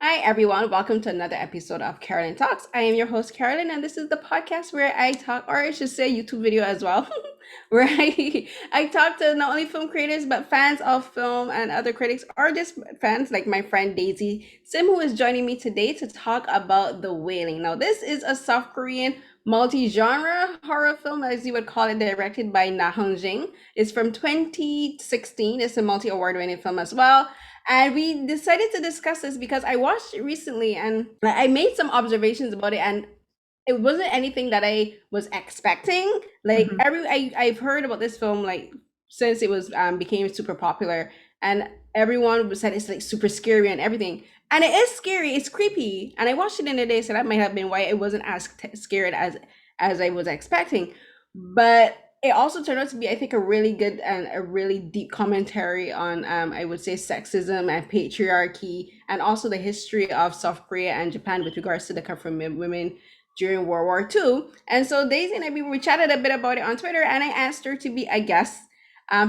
Hi, everyone. Welcome to another episode of Carolyn Talks. I am your host, Carolyn, and this is the podcast where I talk, or I should say, YouTube video as well, where I talk to not only film creators but fans of film and other critics, or just fans like my friend Daisy Sim, who is joining me today to talk about The Wailing. Now, this is a South Korean multi-genre horror film, as you would call it, directed by Na Hong-jin. It's from 2016. It's a multi-award winning film as well. And we decided to discuss this because I watched it recently and I made some observations about it, and it wasn't anything that I was expecting. Like Mhm. I've heard about this film like since it was became super popular, and everyone said it's like super scary and everything. And it is scary, it's creepy. And I watched it in a day, so that might have been why it wasn't as scared as I was expecting. But it also turned out to be, I think, a really good and a really deep commentary on, I would say, sexism and patriarchy, and also the history of South Korea and Japan with regards to the comfort of women during World War II. And so Daisy and I, we chatted a bit about it on Twitter, and I asked her to be a guest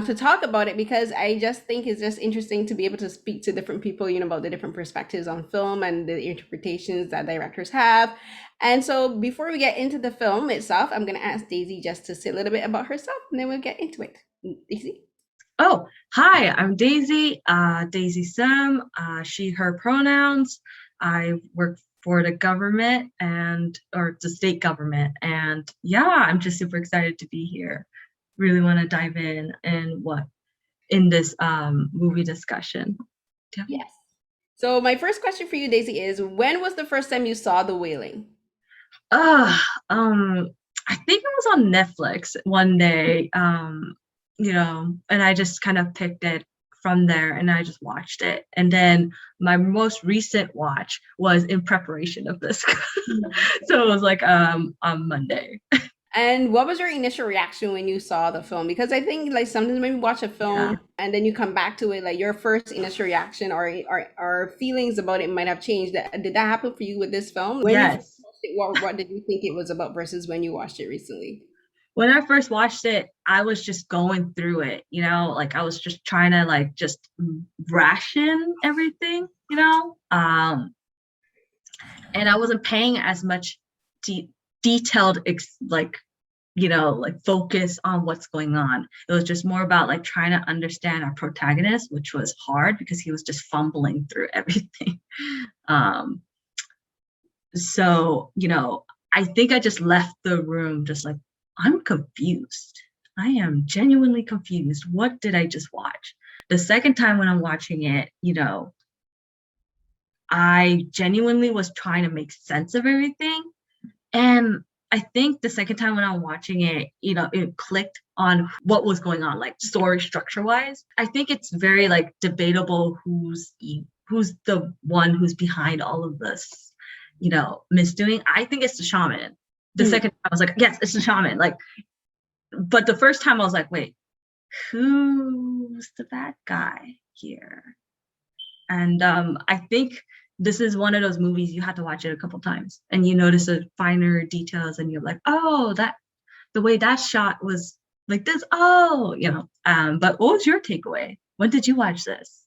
to talk about it because I just think it's just interesting to be able to speak to different people, about the different perspectives on film and the interpretations that directors have. And so before we get into the film itself, I'm going to ask Daisy just to say a little bit about herself, and then we'll get into it. Daisy? Oh, hi, I'm Daisy, Daisy Sim, she, her pronouns. I work for the government or the state government. And yeah, I'm just super excited to be here. Really want to dive in this movie discussion. Yeah. Yes. So my first question for you, Daisy, is when was the first time you saw The Wailing? Uh, um, I think it was on Netflix one day, and I just kind of picked it from there and I just watched it. And then my most recent watch was in preparation of this. So it was like on Monday. And what was your initial reaction when you saw the film? Because I think like sometimes when you watch a Yeah. film and then you come back to it, like your first initial reaction or feelings about it might have changed. Did that happen for you with this film? When you first Yes. watched it, what did you think it was about versus when you watched it recently? When I first watched it, I was just going through it, like I was just trying to like just ration everything. And I wasn't paying as much detailed like focus on what's going on. It was just more about like trying to understand our protagonist, which was hard because he was just fumbling through everything. um so I think I just left the room just like, I'm confused. I am genuinely confused. What did I just watch? The second time when I'm watching it, I genuinely was trying to make sense of everything. And I think the second time when I'm watching it, it clicked on what was going on, like story structure wise. I think it's very like debatable who's the one who's behind all of this, misdoing. I think it's the shaman. The Mhm. second time I was like, yes, it's the shaman. Like, but the first time I was like, wait, who's the bad guy here? And I think this is one of those movies you have to watch it a couple times and you notice the finer details and you're like, oh, that the way that shot was like this. But what was your takeaway? When did you watch this?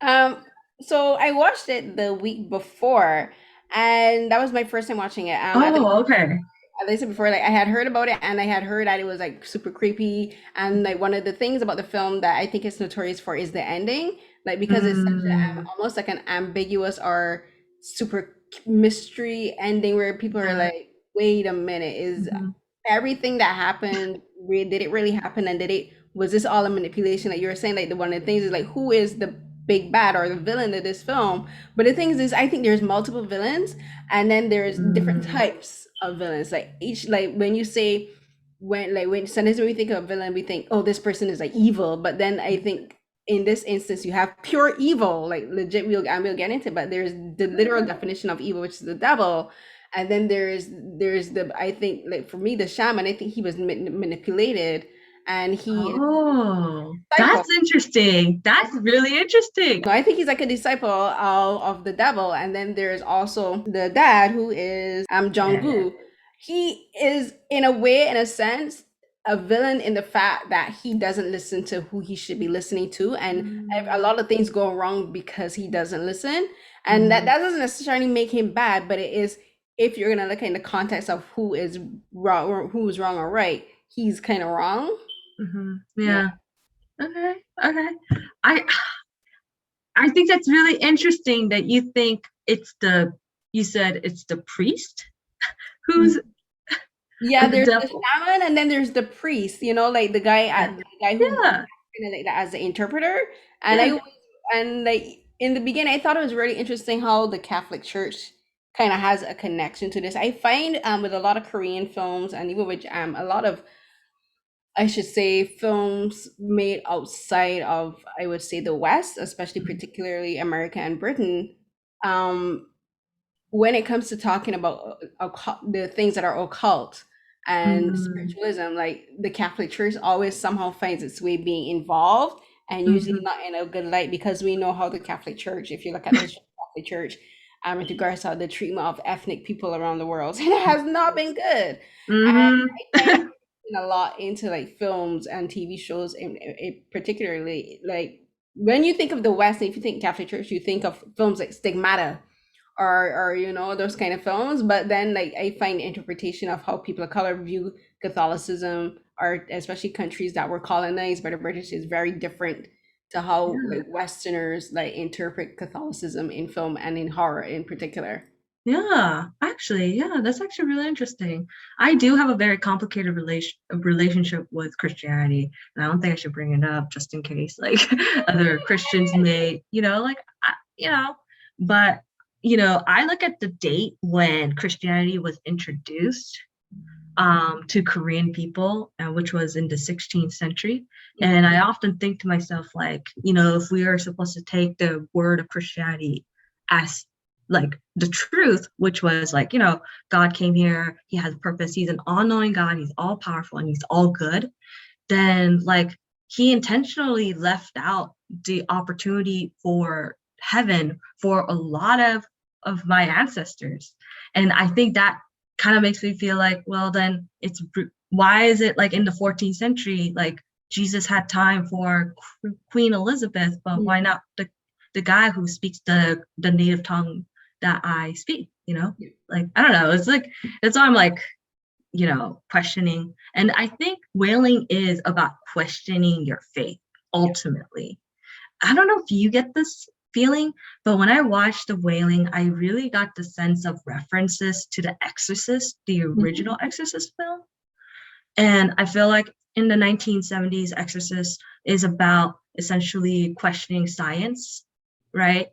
Um, so I watched it the week before, and that was my first time watching it. Oh, okay. As I said before, like I had heard about it and I had heard that it was like super creepy. And like one of the things about the film that I think it's notorious for is the ending. Like because it's such a Mm, almost like an ambiguous or super mystery ending where people are yeah. like, wait a minute, is Mhm. everything that happened did it really happen, and did it was this all a manipulation? Like you were saying, like the one of the things is like who is the big bad or the villain of this film? But the thing is I think there's multiple villains, and then there's different Mm, types of villains. Like each, like when you say, when sometimes when we think of villain, we think, oh, this person is like evil. But then I think in this instance you have pure evil, like legit. We'll get into it, but there's the literal definition of evil, which is the devil. And then there's the, I think, like for me, the shaman, I think he was manipulated, and he is oh, a disciple. that's interesting. That's really interesting. No, I think he's like a disciple of the devil. And then there's also the dad, who is Yeah, yeah. Jong-gu. He is in a way, in a sense, a villain in the fact that he doesn't listen to who he should be listening to, and a Mm, lot of things go wrong because he doesn't listen. And that doesn't necessarily make him bad, but it is, if you're gonna look in the context of who is wrong or who's wrong or right, he's kind of wrong. Yeah. Yeah. Okay. Okay. I I think that's really interesting that you think you said it's the priest who's Yeah, the there's the devil. shaman and then there's the priest, like Yeah. the guy who Yeah. like that as the interpreter. And Yeah. like in the beginning I thought it was really interesting how the Catholic Church kind of has a connection to this. I find with a lot of Korean films and even with a lot of, I should say, films made outside of, I would say, the West, especially particularly America and Britain, um when it comes to talking about the things that are occult and Mm-hmm. spiritualism, like the Catholic Church always somehow finds its way being involved, and usually Mm-hmm. not in a good light, because we know how the Catholic Church, if you look at the history of the Catholic Church, with regards to the treatment of ethnic people around the world, and it has not been good. And Mm-hmm. I find that a lot into like films and TV shows, particularly like when you think of the West, if you think Catholic Church, you think of films like Stigmata or those kind of films. But then like I find interpretation of how people of color view Catholicism, or especially countries that were colonized by the British, is very different to how Yeah. like Westerners like interpret Catholicism in film and in horror in particular. Yeah, actually, yeah, that's actually really interesting. I do have a very complicated relationship with Christianity, and I don't think I should bring it up just in case, like other Christians may, but I look at the date when Christianity was introduced to Korean people, which was in the 16th century. And I often think to myself, like, if we are supposed to take the word of Christianity as like the truth, which was like, God came here, he has purpose, he's an all-knowing God, he's all powerful, and he's all good, then like he intentionally left out the opportunity for heaven for a lot of my ancestors. And I think that kind of makes me feel like, well, then why is it like in the 14th century, like Jesus had time for Queen Elizabeth, but why not the guy who speaks the native tongue that I speak, like I don't know, it's like that's why I'm like, questioning. And I think Wailing is about questioning your faith ultimately. I don't know if you get this feeling, but when I watched The Wailing, I really got the sense of references to The Exorcist, the original Exorcist film. And I feel like in the 1970s, Exorcist is about essentially questioning science, right?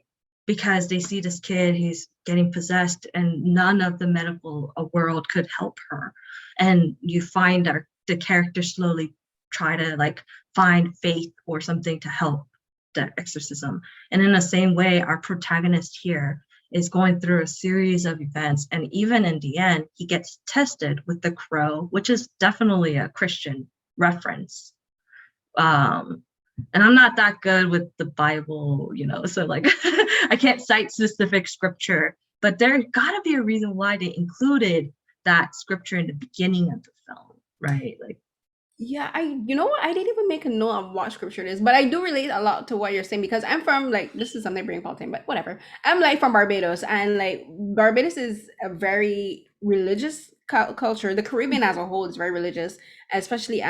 Because they see this kid, he's getting possessed, and none of the medical world could help her. And you find that the character slowly try to like find faith or something to help the exorcism. And in the same way, our protagonist here is going through a series of events. And even in the end, he gets tested with the crow, which is definitely a Christian reference. And I'm not that good with the Bible, so like I can't cite specific scripture, but there gotta be a reason why they included that scripture in the beginning of the film, right? Like, Yeah, you know what? I didn't even make a note of what scripture it is, but I do relate a lot to what you're saying, because I'm from, like, this is something bring Paul thing, but whatever. I'm like from Barbados, and like Barbados is a very religious culture. The Caribbean as a whole is very religious, especially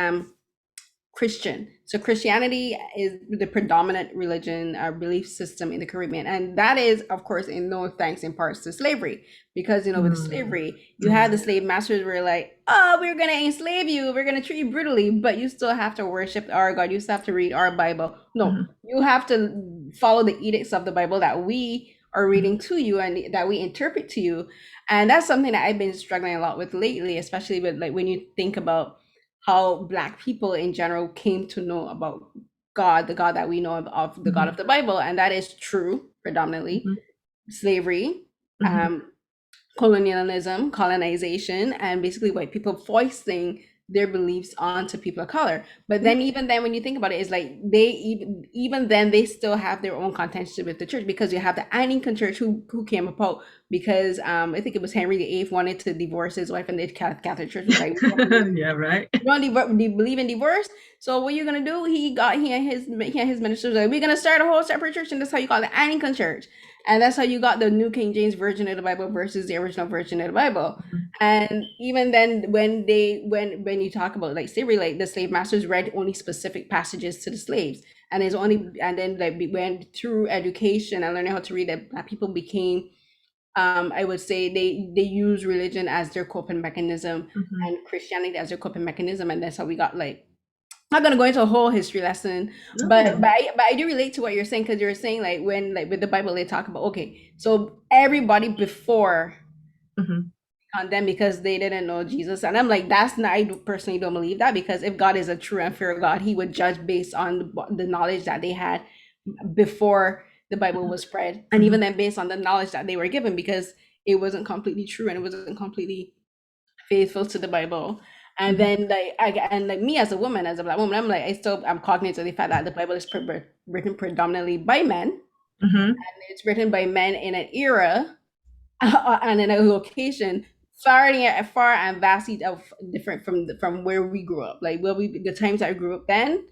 Christian. So Christianity is the predominant religion, belief system in the Caribbean, and that is, of course, in no thanks in parts to slavery, because with slavery, you had the slave masters were like, "Oh, we're gonna enslave you, we're gonna treat you brutally, but you still have to worship our God. You still have to read our Bible. No, mhm, you have to follow the edicts of the Bible that we are reading to you and that we interpret to you." And that's something that I've been struggling a lot with lately, especially with like when you think about how Black people in general came to know about God, the God that we know of the God mhm, of the Bible, and that is true predominantly mhm, slavery, mhm, um, colonialism, colonization, and basically white people foisting their beliefs onto people of color. But yeah, then even then when you think about it, it's like they even then they still have their own contention with the church, because you have the Anglican church who came about because I think it was Henry VIII wanted to divorce his wife, and the Catholic Church was like, we don't believe yeah, right. you don't believe in divorce. So what you're gonna do? He and his ministers like, we're gonna start a whole separate church, and that's how you call it, Anglican church. And that's how you got the New King James Version of the Bible versus the original version of the Bible. Mhm. And even then, when you talk about like slavery, like the slave masters read only specific passages to the slaves, and it's only and then like we went through education and learning how to read that people became, I would say they use religion as their coping mechanism Mhm. and Christianity as their coping mechanism, and that's how we got like, not gonna go into a whole history lesson, but No. I do relate to what you're saying, because you're saying like when like with the Bible they talk about, okay, so everybody before Mhm. condemned because they didn't know Jesus, and I'm like, that's not, personally don't believe that, because if God is a true and fair God, He would judge based on the knowledge that they had before the Bible was spread, and even Mhm. then based on the knowledge that they were given, because it wasn't completely true and it wasn't completely faithful to the Bible. And Mhm. then like and like me as a woman, as a black woman, I'm like, I'm cognizant of the fact that the Bible is written predominantly by men, and Mhm. it's written by men in an era and in a location far and vastly different from where we grew up. Like where we the times I grew up then,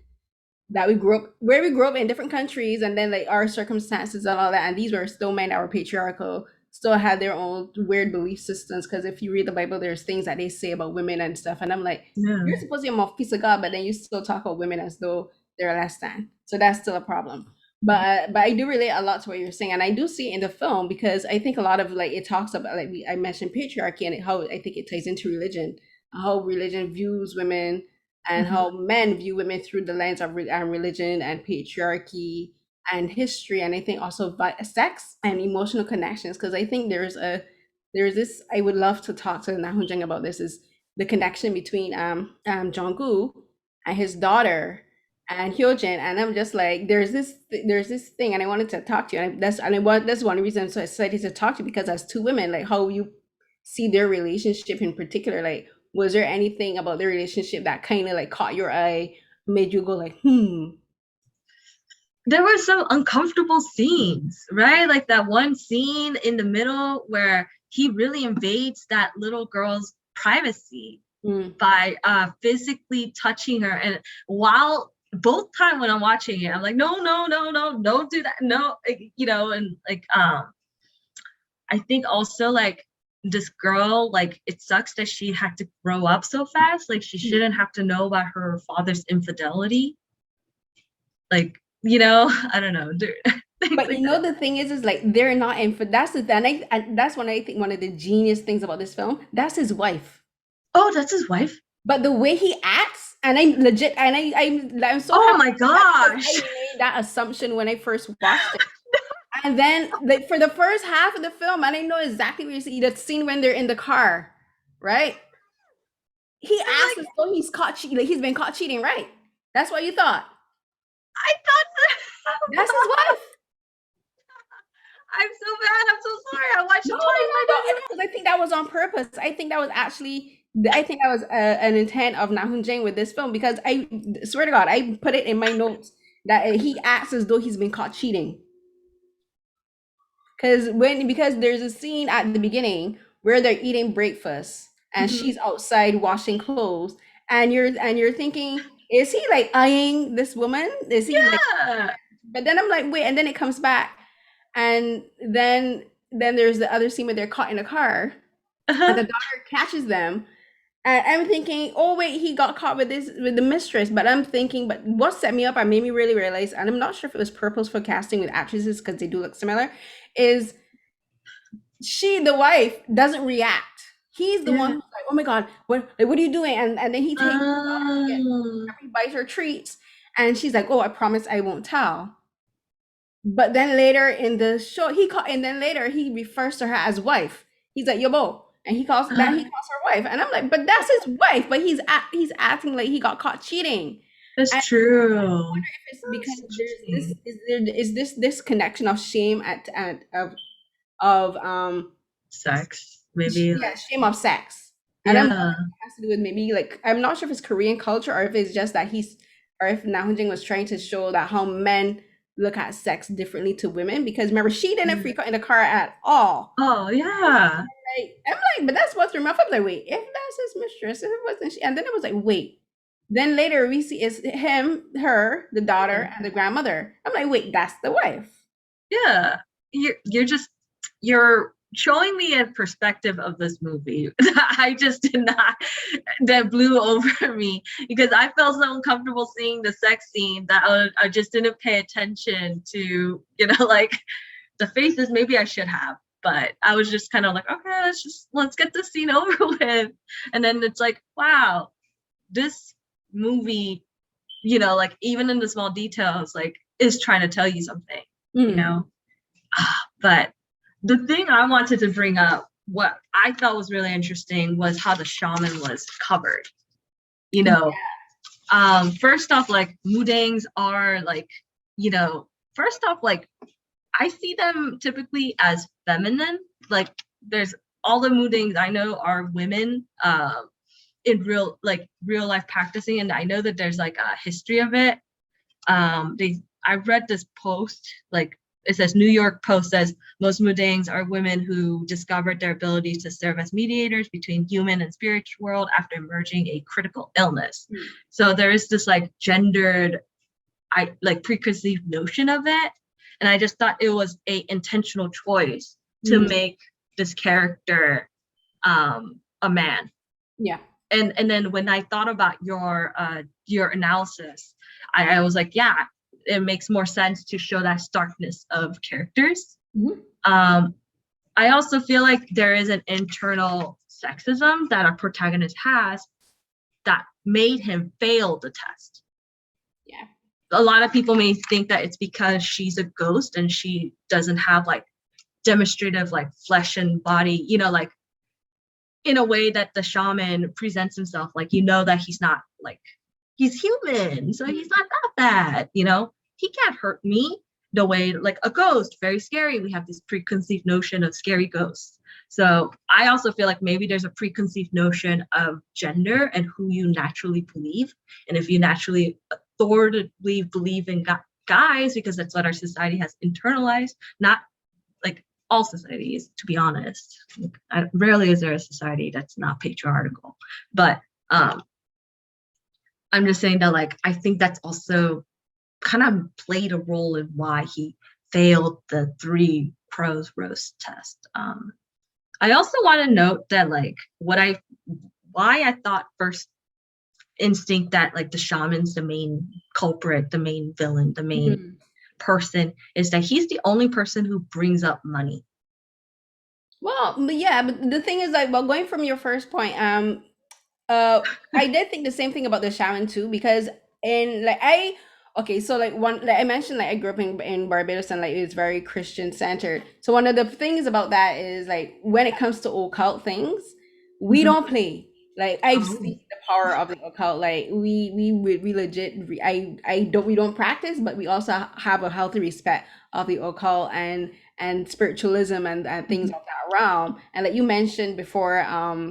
that we grew up where we grew up in different countries, and then like our circumstances and all that, and these were still men that were patriarchal, still had their own weird belief systems, because if you read the Bible there's things that they say about women and stuff, and I'm like, Yeah. you're supposed to be a mouthpiece of God, but then you still talk about women as though they're less than, so that's still a problem. But I do relate a lot to what you're saying, and I do see it in the film, because I think a lot of like it talks about like I mentioned patriarchy, and how I think it ties into religion, how religion views women, and Mhm. how men view women through the lens of religion and patriarchy and history, and I think also sex and emotional connections, because I think there's this, I would love to talk to Na Hong-jin about this, is the connection between Jong-gu and his daughter and Hyojin, and I'm just like, there's this thing, and I wanted to talk to you, and that's one reason, so I decided to talk to you, because as two women, like how you see their relationship in particular, like was there anything about the relationship that kind of like caught your eye, made you go like, hmm? There were some uncomfortable scenes, right? Like that one scene in the middle where he really invades that little girl's privacy Mm, by physically touching her. And while both time when I'm watching it, I'm like, no, no, no, no, don't do that. No, and like I think also like this girl, like it sucks that she had to grow up so fast. Like she mm. shouldn't have to know about her father's infidelity. Like, I don't know. Things But like you know that. the thing is like they're not in for that's the then that's when I think one of the genius things about this film, that's his wife. Oh, that's his wife. But the way he acts, and I'm legit, and I'm so Oh happy my about that, because I gosh. made that assumption when I first watched it. And then like for the first half of the film, and I know exactly what you see, the scene when they're in the car, right? He I'm acts like, as though he's caught cheating, like he's been caught cheating, right? That's what you thought. I thought That's his that. wife. I'm so bad. I'm so sorry. I watched No, it no, twice. no, no. Because I think that was on purpose. I think that was actually, I think that was an intent of Na Jing with this film, because I swear to God, I put it in my notes that he acts as though he's been caught cheating. Because there's a scene at the beginning where they're eating breakfast and Mhm. she's outside washing clothes, and you're thinking, is he like eyeing this woman? Is he like? Yeah. But then I'm like, wait, and then it comes back, and then there's the other scene where they're caught in a car, and Uh-huh. the daughter catches them, and I'm thinking, oh wait, he got caught with this with the mistress. But I'm thinking, but what set me up and made me really realize, and I'm not sure if it was purposeful casting with actresses because they do look similar, is the wife doesn't react. He's the one Yeah. who's like, oh my god, what are you doing? And then he takes the daughter to get, Oh. he buys her treats, and she's like, oh, I promise I won't tell. But then later in the show, and then later he refers to her as wife. He's like, Yobo. And he Uh-huh. calls her wife. And I'm like, but that's his wife. But he's acting like he got caught cheating. That's And true. it's because That's there's interesting. this disconnection of shame of Sex, maybe yeah, like, shame of sex. And I'm wondering yeah. if it has to do with, maybe like, I'm not sure if it's Korean culture, or if it's just that or if Na Jing was trying to show that how men look at sex differently to women. Because remember, she didn't Yeah. freak out in the car at all. Oh, yeah. I'm like, but that's what's remarkable. I'm like, wait, if that's his mistress, if it wasn't she, and then it was like, wait. Then later we see it's him, her, the daughter, and the grandmother. I'm like, wait, that's the wife. Yeah. you're just you're showing me a perspective of this movie that I just did not, that blew over me because I felt so uncomfortable seeing the sex scene that I just didn't pay attention to, like the faces. Maybe I should have, but I was just kind of like, okay, let's get this scene over with. And then it's like, wow, this movie, like even in the small details, like is trying to tell you something, you Mm. know. But the thing I wanted to bring up, what I thought was really interesting, was how the shaman was covered. You know, first off, like mudangs are like, first off, like I see them typically as feminine. Like there's all the mudangs I know are women. In real life practicing, and I know that there's like a history of it. I read this post, like it says New York Post says most mudangs are women who discovered their ability to serve as mediators between human and spiritual world after emerging a critical illness. Mm. So there is this like gendered, preconceived notion of it, and I just thought it was a intentional choice to Mm. make this character a man. Yeah. And then when I thought about your analysis, I was like, yeah, it makes more sense to show that starkness of characters. Mhm. I also feel like there is an internal sexism that our protagonist has that made him fail the test. Yeah. A lot of people may think that it's because she's a ghost and she doesn't have like demonstrative like flesh and body, like in a way that the shaman presents himself, like that he's not like, he's human, so he's not that bad, he can't hurt me the way like a ghost, very scary. We have this preconceived notion of scary ghosts. So I also feel like maybe there's a preconceived notion of gender and who you naturally believe, and if you naturally authoritatively believe in guys because that's what our society has internalized, not like all societies, to be honest. Rarely is there a society that's not patriarchal, but I'm just saying that like I think that's also kind of played a role in why he failed the 3 Pros roast test. I also want to note that like why I thought first instinct that like the shaman's the main culprit, the main villain, the main Mhm. person, is that he's the only person who brings up money. Well, but yeah, but the thing is like, well, going from your first point, I did think the same thing about the shaman too, because in like okay, so like one like I mentioned, like I grew up in Barbados and like it's very Christian centered. So one of the things about that is like when it comes to occult things, we Mhm. don't play. Like I've seen Oh. the power of the occult. Like we legit I don't we don't practice, but we also have a healthy respect of the occult and spiritualism and things Mhm. of that realm. And like you mentioned before,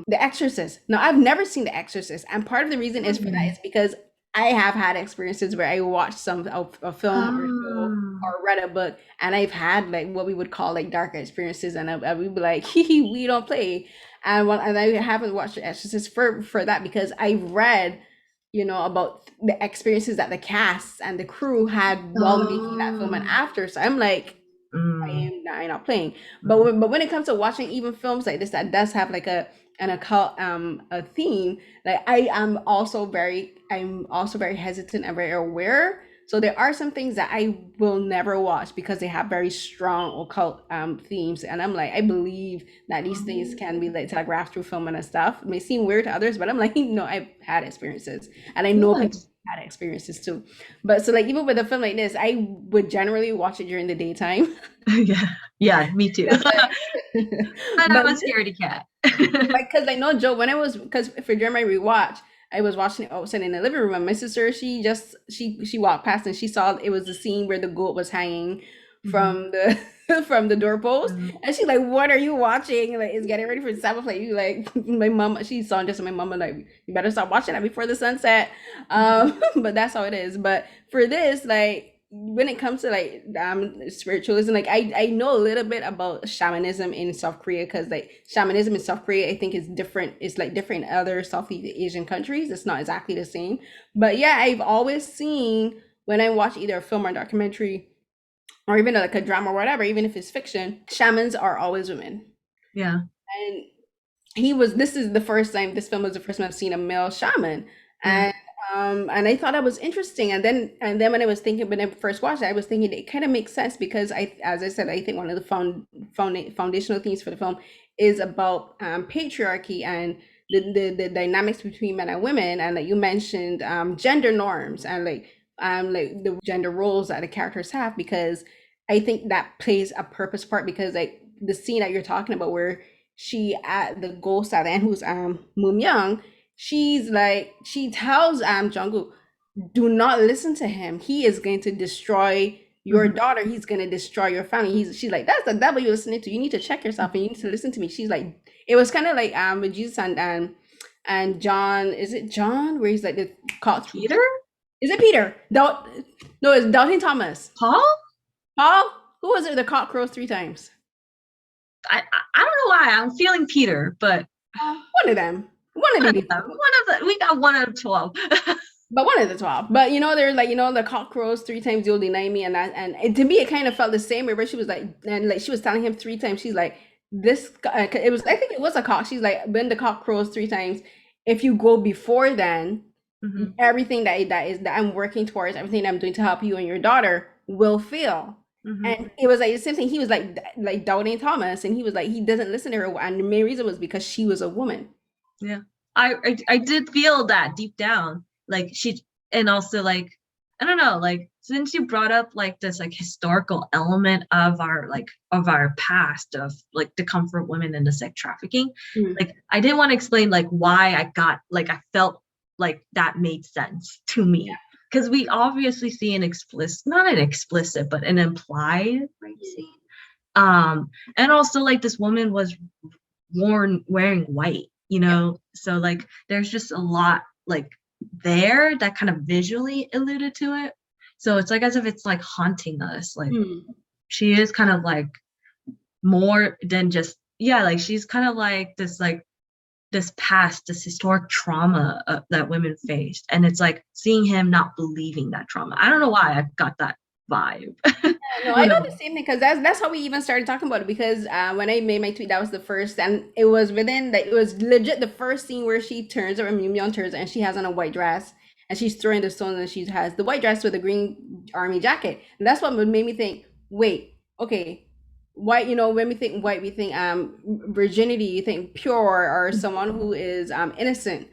The Exorcist. Now I've never seen The Exorcist, and part of the reason is for that is because I have had experiences where I watched a film or show Oh. or read a book, and I've had like what we would call like dark experiences, and I would be like, hee, we don't play. And I haven't watched The Exorcist for that because I read, about the experiences that the cast and the crew had while making that film and Oh. after. So I'm like, Mm. I'm not playing. But Mhm. when it comes to watching even films like this that does have like an occult a theme, like I'm also very hesitant and very aware. So there are some things that I will never watch because they have very strong occult themes, and I'm like, I believe that these things can be Oh. like telegraphed through film and stuff. It may seem weird to others, but I'm like, no, I've had experiences, and I know people Yes. had experiences too. But so like even with a film like this, I would generally watch it during the daytime. Yeah. Yeah, me too. Because But I'm but a scaredy cat. because like no joke, when I was because for during my rewatch, I was watching it outside in the living room, and my sister she walked past and she saw it was the scene where the goat was hanging Mhm. from the from the doorpost, Mhm. and she's like, "What are you watching? Like, it's getting ready for the Sabbath." Like, you like my mom, she saw just my mom and like, you better stop watching that before the sunset. Mhm. But that's how it is. But for this, like when it comes to like spiritualism, like I know a little bit about shamanism in South Korea, because like shamanism in South Korea I think is different. It's like different in other Southeast Asian countries. It's not exactly the same. But yeah, I've always seen when I watch either a film or documentary or even like a drama or whatever, even if it's fiction, shamans are always women. Yeah. And he was this is the first time this film was the first time I've seen a male shaman. Yeah. And I thought that was interesting. And then when I was thinking when I first watched it, I was thinking it kind of makes sense because I as I said, I think one of the foundational themes for the film is about patriarchy and the dynamics between men and women, and like you mentioned gender norms and like the gender roles that the characters have, because I think that plays a purpose part, because like the scene that you're talking about where she at the ghost at the end, who's Moon Young, she's like she tells Jungkook, do not listen to him. He is going to destroy your Mhm. daughter. He's going to destroy your family. She's like, that's the devil you're listening to. You need to check yourself and you need to listen to me. She's like, it was kind of like with Jesus and John, is it John where he's like the caught, Peter? is it Peter? No, it's Doubting Thomas. Paul? Paul, who was it that caught crows 3 times? I don't know why I'm feeling Peter, but One of them. One of one of these. them. One of the we got one out of 12. But one of the 12. But they're like, the cock crows 3 times, you'll deny me. To me, it kind of felt the same way where she was like, and like she was telling him 3 times, she's like, it was, I think it was a cock. She's like, when the cock crows 3 times, if you go before then, Mhm. everything that I'm working towards, everything that I'm doing to help you and your daughter will fail. Mhm. And it was like the same thing. He was like doubting Thomas, and he was like, he doesn't listen to her. And the main reason was because she was a woman. Yeah. I did feel that deep down. Like she and also like I don't know, like since you brought up like this like historical element of our past of like the comfort women and the sex trafficking, Mm. like I didn't want to explain like why I felt like that made sense to Yeah. me. Because we obviously see an explicit, not an explicit, but an implied rape scene. And also like this woman was worn wearing white, Yeah. so like there's just a lot like there that kind of visually alluded to it, so it's like as if it's like haunting us, like Mm. she is kind of like more than just, yeah, like she's kind of like this past, this historic trauma that women faced, and it's like seeing him not believing that trauma. I don't know why I got that vibe. No, I you know know the same thing because that's how we even started talking about it. Because when I made my tweet, that was the first, and it was within that. It was legit the first scene where she turns, or Myeon turns, and she has on a white dress, and she's throwing the stones, and she has the white dress with a green army jacket, and that's what made me think. Wait, okay, white. When we think white, we think virginity, you think pure, or someone who is innocent.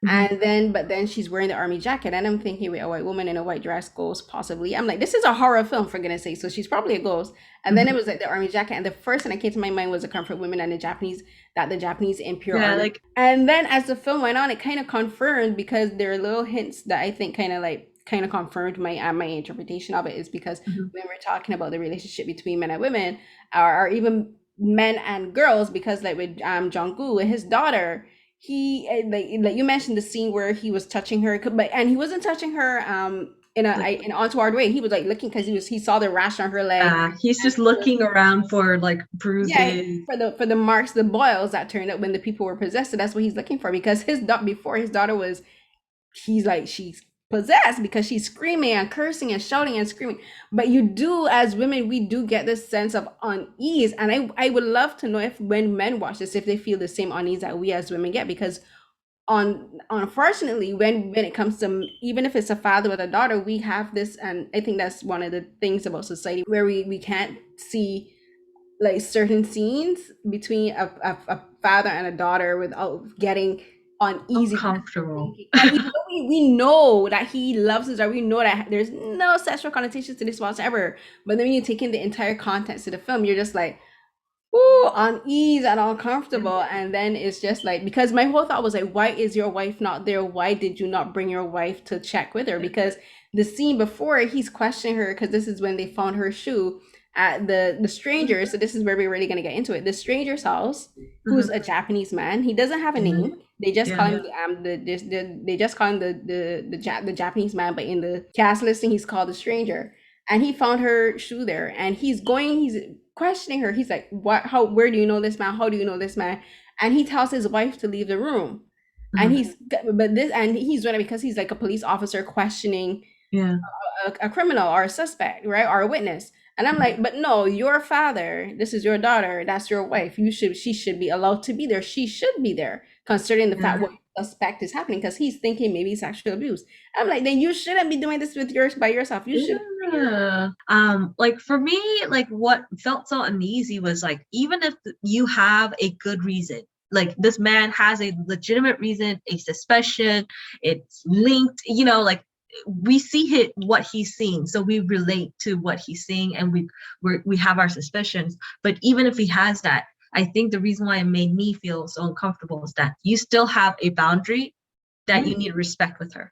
Mhm. But then she's wearing the army jacket, and I'm thinking, wait, a white woman in a white dress, ghost, possibly. I'm like, this is a horror film, for goodness sake. So she's probably a ghost. And then it Mhm. was like the army jacket, and the first thing that came to my mind was the comfort women and the Japanese impure Yeah, army. like And then as the film went on, it kind of confirmed, because there are little hints that I think kind of confirmed my interpretation of it, is because mhm. when we're talking about the relationship between men and women, or even men and girls, because like with Jungkook with his daughter, he like you mentioned the scene where he was touching her, but and he wasn't touching her Like in an untoward way. He was like looking because he saw the rash on her leg, he's and just he was, looking around for like yeah, bruises. for the marks, the boils that turned up when the people were possessed. So that's what he's looking for, because before his daughter was, he's like, she's possessed because she's screaming and cursing and shouting and screaming. But you do, as women, we do get this sense of unease, and I would love to know if when men watch this, if they feel the same unease that we as women get, because unfortunately, when it comes to, even if it's a father with a daughter, we have this, and I think that's one of the things about society where we can't see like certain scenes between a father and a daughter without getting uneasy, because we're Uncomfortable. thinking, and even though we know that he loves his daughter, we know that there's no sexual connotations to this whatsoever, but then when you take in the entire context of the film, you're just like, ooh, unease and Yeah. uncomfortable. And then it's just like, because my whole thought was like, why is your wife not there? Why did you not bring your wife to check with her? Because the scene before, he's questioning her, because this is when they found her shoe at the stranger. So this is where we're really gonna get into it. The stranger's house, who's Mhm. a Japanese man. He doesn't have a Yeah. name. They just call Yeah. him they just call him the Japanese man, but in the cast listing, he's called the stranger. And he found her shoe there, and he's questioning her. He's like, "What? How? Where do you know this man? How do you know this man?" And he tells his wife to leave the room. And Mhm. he's doing it because he's like a police officer questioning Yeah. a criminal or a suspect, right, or a witness. And I'm Mhm. like, but no, your father, this is your daughter, that's your wife. She should be allowed to be there. She should be there, considering the Yeah. fact what you suspect is happening, because he's thinking maybe sexual abuse. I'm like, then you shouldn't be doing this with yours by yourself. You should be here. Yeah. Like for me, like what felt so uneasy was like, even if you have a good reason, like this man has a legitimate reason, a suspicion, it's linked, like we see what he's seeing, so we relate to what he's seeing, and we have our suspicions. But even if he has that, I think the reason why it made me feel so uncomfortable is that you still have a boundary that you Mhm. need to respect with her.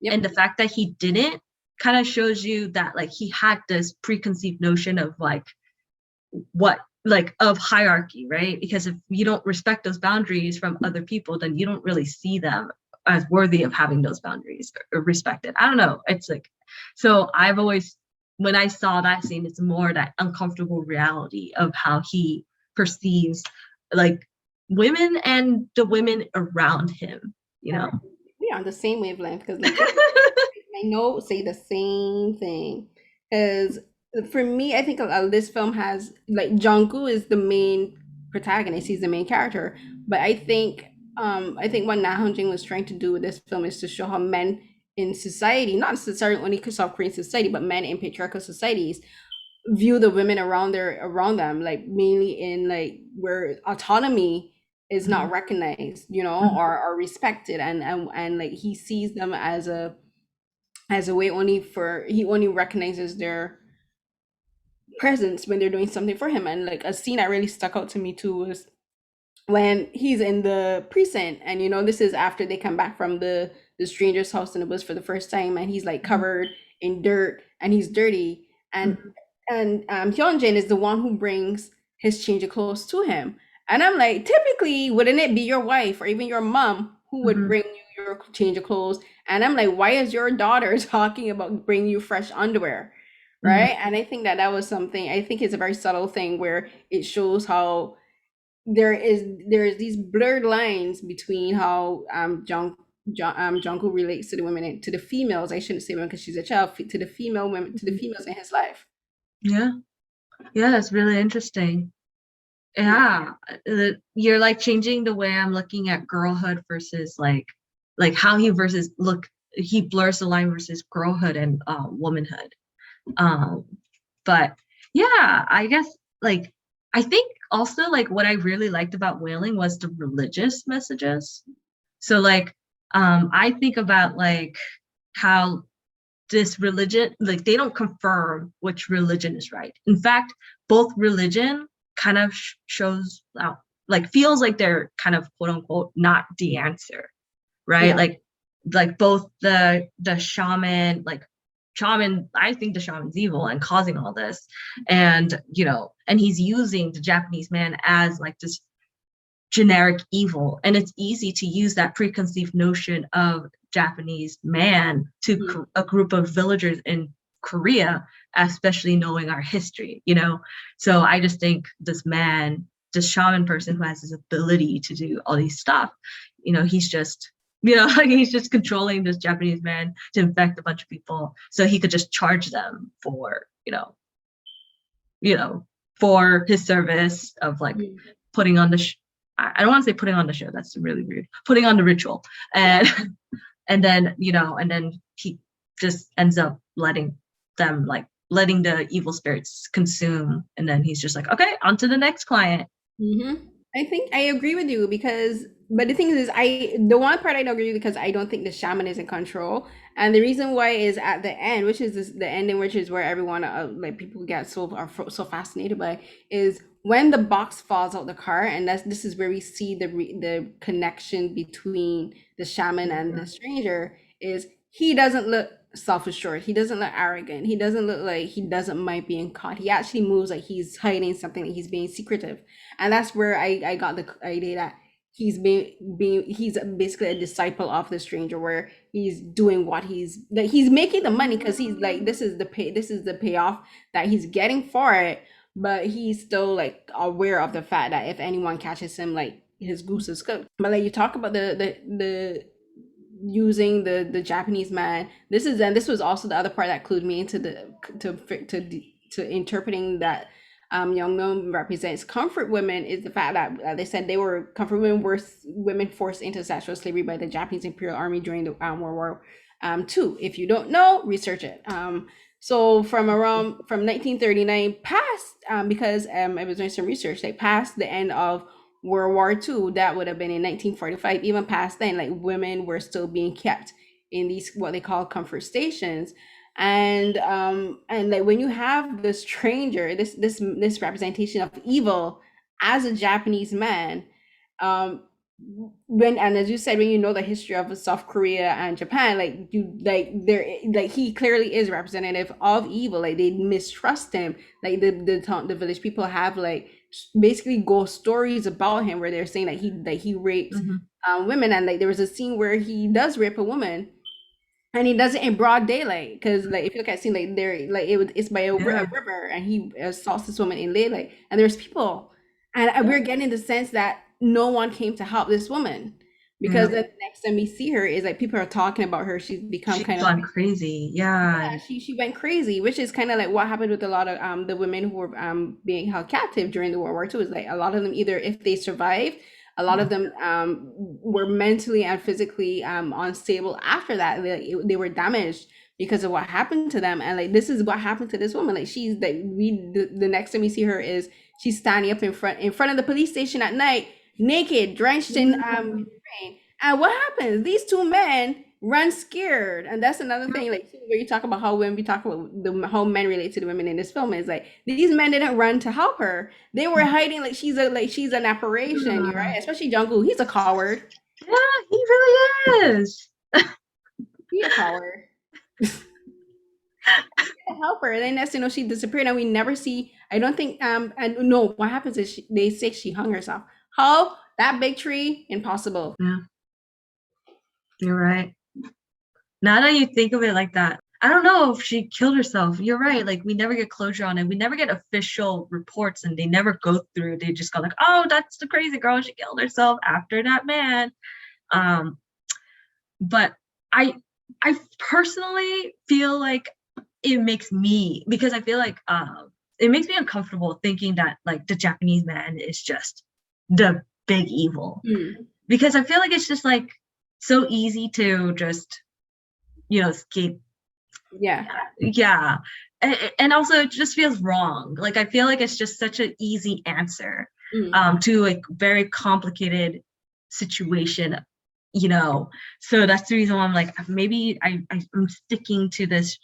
And Yep. the fact that he didn't kind of shows you that like he had this preconceived notion of like what like of hierarchy, right? Because if you don't respect those boundaries from other people, then you don't really see them as worthy of having those boundaries or respected. I don't know, it's like, so I've always, when I saw that scene, it's more that uncomfortable reality of how he perceives like women and the women around him, you All know. right. We are on the same wavelength, because legit, I know say the same thing. Because for me, I think this film has like Jungkook is the main protagonist. He's the main character. But I think what Na Hong-jin was trying to do with this film is to show how men in society, not necessarily only South Korean society, but men in patriarchal societies view the women around them, like mainly in like where autonomy is not Mhm, recognized, mhm, or respected, and like he sees them as a way only for he only recognizes their presence when they're doing something for him. And like a scene that really stuck out to me too was when he's in the precinct, and this is after they come back from the stranger's house in the bush for the first time, and he's like mhm, covered in dirt and he's dirty, mhm, and Hyunjin is the one who brings his change of clothes to him. And I'm like, typically, wouldn't it be your wife or even your mom who would mhm, bring you your change of clothes? And I'm like, why is your daughter talking about bringing you fresh underwear? mhm. Right. And I think that was something, I think it's a very subtle thing where it shows how there is these blurred lines between how Jungkook relates to the women to the females. I shouldn't say women because she's a child, to the female women, to the Mhm. females in his life. Yeah, yeah, that's really interesting. Yeah. Yeah, you're like changing the way I'm looking at girlhood versus like how he blurs the line versus girlhood and womanhood. Um, but yeah, I guess like I think also like what I really liked about Wailing was the religious messages. So like I think about like how this religion, like they don't confirm which religion is right. In fact, both religion kind of shows out, like feels like they're kind of quote unquote not the answer, right? Yeah. Like both the shaman, I think the shaman's evil and causing all this, and and he's using the Japanese man as like this generic evil. And it's easy to use that preconceived notion of Japanese man to Mhm. a group of villagers in Korea, especially knowing our history. So I just think this shaman person who has this ability to do all these stuff, he's just like he's just controlling this Japanese man to infect a bunch of people so he could just charge them you know, for his service of like Mhm. putting on the I don't want to say putting on the show, that's really weird. Putting on the ritual. Yeah. And and then he just ends up letting the evil spirits consume, and then he's just like, okay, on to the next client. I think I agree with you because, but the thing is, the one part I don't agree with because I don't think the shaman is in control, and the reason why is at the end, which is the ending, which is where everyone like people get so fascinated by, is when the box falls out the car, and this is where we see the connection between the shaman and the stranger. Is he doesn't look self-assured, he doesn't look arrogant, he doesn't look like he doesn't mind being caught. He actually moves like he's hiding something, like he's being secretive. And that's where I got the idea that he's basically a disciple of the stranger, where he's doing what he's making the money because he's like, this is the payoff that he's getting for it, but he's still like aware of the fact that if anyone catches him, like his goose is cooked. But like you talk about the using the Japanese man. This was also the other part that clued me into the to to interpreting that young men represents comfort women is the fact that they said they were comfort women were women forced into sexual slavery by the Japanese Imperial Army during the World War II. If you don't know, research it. So from 1939 past, because I was doing some research, like past the end of World War II, that would have been in 1945. Even past then, like women were still being kept in these what they call comfort stations, and like when you have this stranger, this representation of evil as a Japanese man, um, when and as you said, when you know the history of South Korea and Japan, like you like there like he clearly is representative of evil. Like they mistrust him. Like the village people have like basically ghost stories about him where they're saying that he rapes Mhm. women, and like there was a scene where he does rape a woman, and he does it in broad daylight because like if you look at scene like there like it's by a Yeah. river, and he assaults this woman in daylight, and there's people, and we're getting the sense that no one came to help this woman, because Yeah. the next time we see her is like people are talking about her. She's become She's kind of gone crazy. Yeah. yeah, she went crazy, which is kind of like what happened with a lot of the women who were being held captive during the World War II. Is like a lot of them, either if they survived, a lot of them were mentally and physically unstable after that. They were damaged because of what happened to them, and like this is what happened to this woman. Like she's like the next time we see her is she's standing up in front of the police station at night, naked, drenched in Yeah. rain. And what happens? These two men run scared, and that's another thing. Like where you talk about how when we talk about how men relate to the women in this film is like these men didn't run to help her; they were hiding like she's an apparition, you're right? Especially Jungkook, he's a coward. Yeah, he really is. He a coward. Help her, and then next you know she disappeared, and we never see. I don't think and no, what happens is they say she hung herself. How that big tree? Impossible. Yeah, you're right. Now that you think of it like that, I don't know if she killed herself. You're right. Like we never get closure on it. We never get official reports, and they never go through. They just go like, "Oh, that's the crazy girl. She killed herself after that man." Um, but I, I personally feel like it makes me because I feel like it makes me uncomfortable thinking that like the Japanese man is just the big evil Hmm. because I feel like it's just like so easy to just escape. Yeah. Yeah. And also it just feels wrong. Like I feel like it's just such an easy answer Mm. to a very complicated situation, so that's the reason why I'm like maybe I'm sticking to this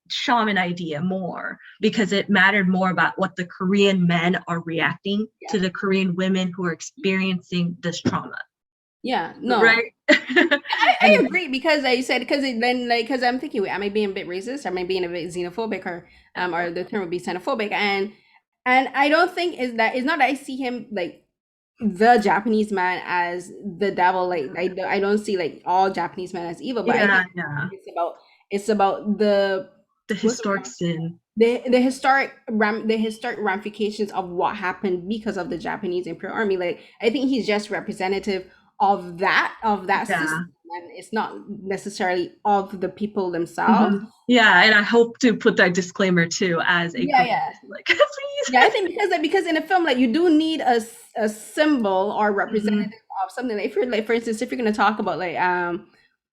shaman idea more because it mattered more about what the Korean men are reacting Yeah. to the Korean women who are experiencing this trauma. Yeah. No. Right. I Anyway. agree because I said because then like because I'm thinking, wait, am I being a bit racist? Am I being a bit xenophobic, or the term would be xenophobic? And I don't think is that it's not that I see him like the Japanese man as the devil. Like I don't see like all Japanese men as evil, but I Yeah, think yeah. it's about the The what's the historic word? sin. The historic ramifications of what happened because of the Japanese Imperial Army. Like I think he's just representative of that Yeah. system, and it's not necessarily of the people themselves. Yeah, and I hope to put that disclaimer too as a Yeah, Korean yeah. person. Like, please. Yeah, I think because in a film like you do need a symbol or Mhm. representative of something. Like if you're like for instance, if you're gonna talk about like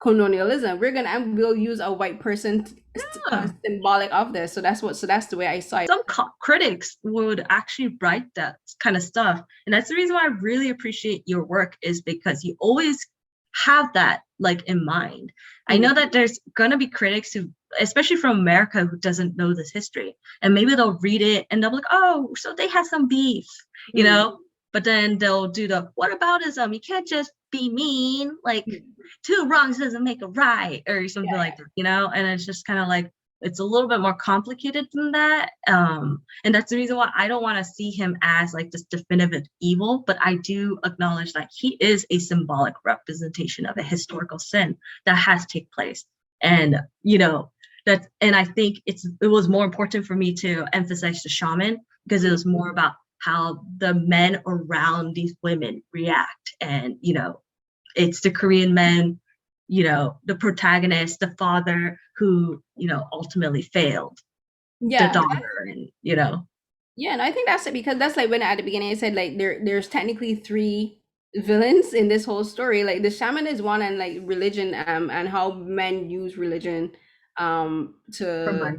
colonialism, we'll use a white person Yeah. symbolic of this. So that's the way I saw it. Some critics would actually write that kind of stuff, and that's the reason why I really appreciate your work is because you always have that like in mind. I know Mm. that there's gonna be critics who, especially from America, who doesn't know this history, and maybe they'll read it and they'll be like, oh, so they had some beef, you Mm. know. But then they'll do the whataboutism. You can't just be mean. Like Mm. two wrongs doesn't make a right, or something Yeah, like that. And it's just kind of like it's a little bit more complicated than that. And that's the reason why I don't want to see him as like this definitive evil, but I do acknowledge that he is a symbolic representation of a historical sin that has taken place. And and I think it was more important for me to emphasize the shaman because it was more about how the men around these women react. And it's the Korean men the protagonist, the father who, ultimately failed the Yeah, daughter, and. yeah, and I think that's it because that's like when at the beginning I said like there's technically three villains in this whole story. Like the shaman is one, and like religion, and how men use religion For to money.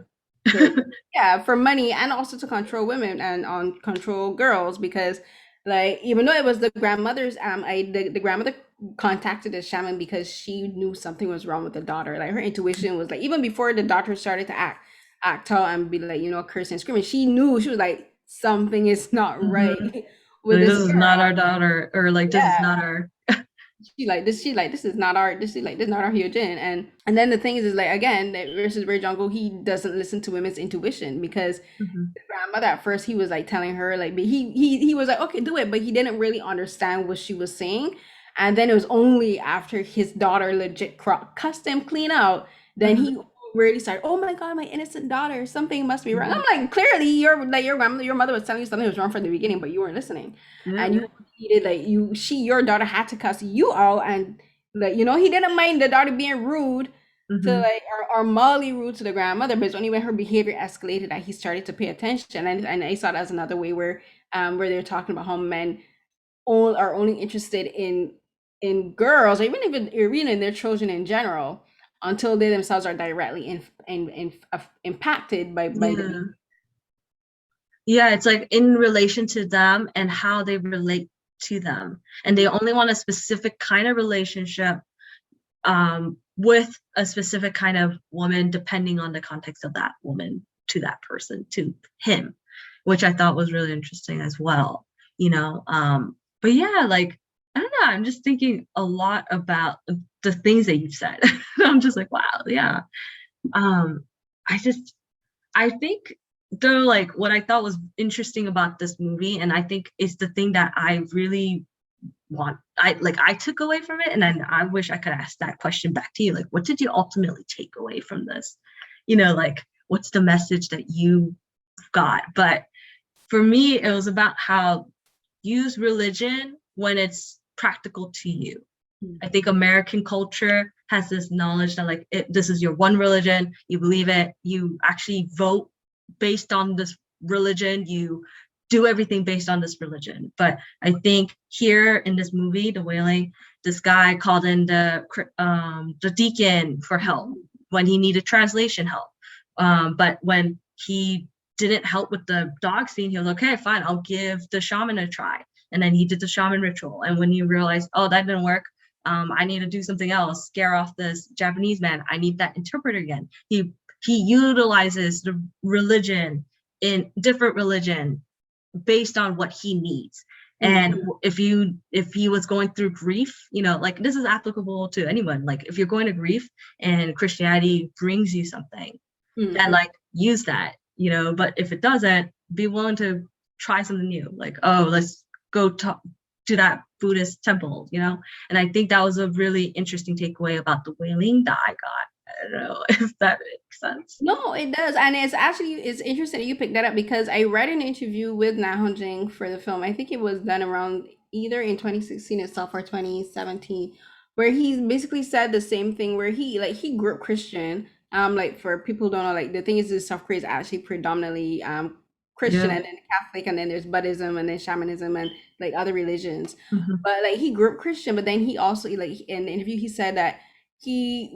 to yeah, for money, and also to control women and on control girls. Because like even though it was the grandmother's the grandmother contacted the shaman because she knew something was wrong with the daughter. Like her intuition was like, even before the daughter started to act out and be like, cursing and screaming, she knew, she was like, something is not right Mhm. with Like, this this is not girl. our daughter, or like this is Yeah, not our. this is not our, this is not our Hyojin. And then the thing is like, again, that versus Ray Jungle, he doesn't listen to women's intuition. Because Mhm. the grandmother at first, he was like telling her like, but he was like, okay, do it, but he didn't really understand what she was saying. And then it was only after his daughter legit cussed him clean out, then Mhm. he really started, oh my god, my innocent daughter, something must be wrong. Mhm. I'm like, clearly your grandmother, your mother was telling you something was wrong from the beginning, but you weren't listening. And Yeah. you needed like, your daughter had to cuss you out. And like, he didn't mind the daughter being rude to Mhm. like, or Molly rude to the grandmother, but it's only when her behavior escalated that he started to pay attention. And I saw that as another way where they're talking about how men are only interested in girls, or even in their children in general, until they themselves are directly impacted by the Yeah. Yeah, it's like in relation to them and how they relate to them. And they Mhm. only want a specific kind of relationship, with a specific kind of woman, depending on the context of that woman to that person, to him, which I thought was really interesting as well. But yeah, like, I don't know, I'm just thinking a lot about the things that you've said. I'm just like, wow, yeah. Um, I just I think, though, like, what I thought was interesting about this movie, and I think is the thing that I really I took away from it, and then I wish I could ask that question back to you. Like, what did you ultimately take away from this? Like, what's the message that you got? But for me, it was about how use religion when it's practical to you. I think American culture has this knowledge that, like, this is your one religion, you believe it, you actually vote based on this religion, you do everything based on this religion. But I think here in this movie, The Wailing, this guy called in the deacon for help when he needed translation help. But when he didn't help with the dog scene, he was okay, fine, I'll give the shaman a try. And then he did the shaman ritual. And when he realized, oh, that didn't work, I need to do something else, scare off this Japanese man. I need that interpreter again. He utilizes the religion in different religion based on what he needs. And Mhm. if he was going through grief, like, this is applicable to anyone. Like, if you're going to grief and Christianity brings you something, then, Mhm. like, use that. But if it doesn't, be willing to try something new. Like, oh, let's go to that Buddhist temple. And I think that was a really interesting takeaway about The Wailing that I got. I don't know if that makes sense. No, it does, and it's interesting that you picked that up because I read an interview with Na Hong-jin for the film. I think it was done around either in 2016 itself or 2017, where he basically said the same thing. Where he grew up Christian. Like for people who don't know, like the thing is, South Korea is actually predominantly Christian, Yeah. and then Catholic, and then there's Buddhism, and then shamanism, and like other religions. Hmm. But like he grew up Christian, but then he also, like in the interview he said that he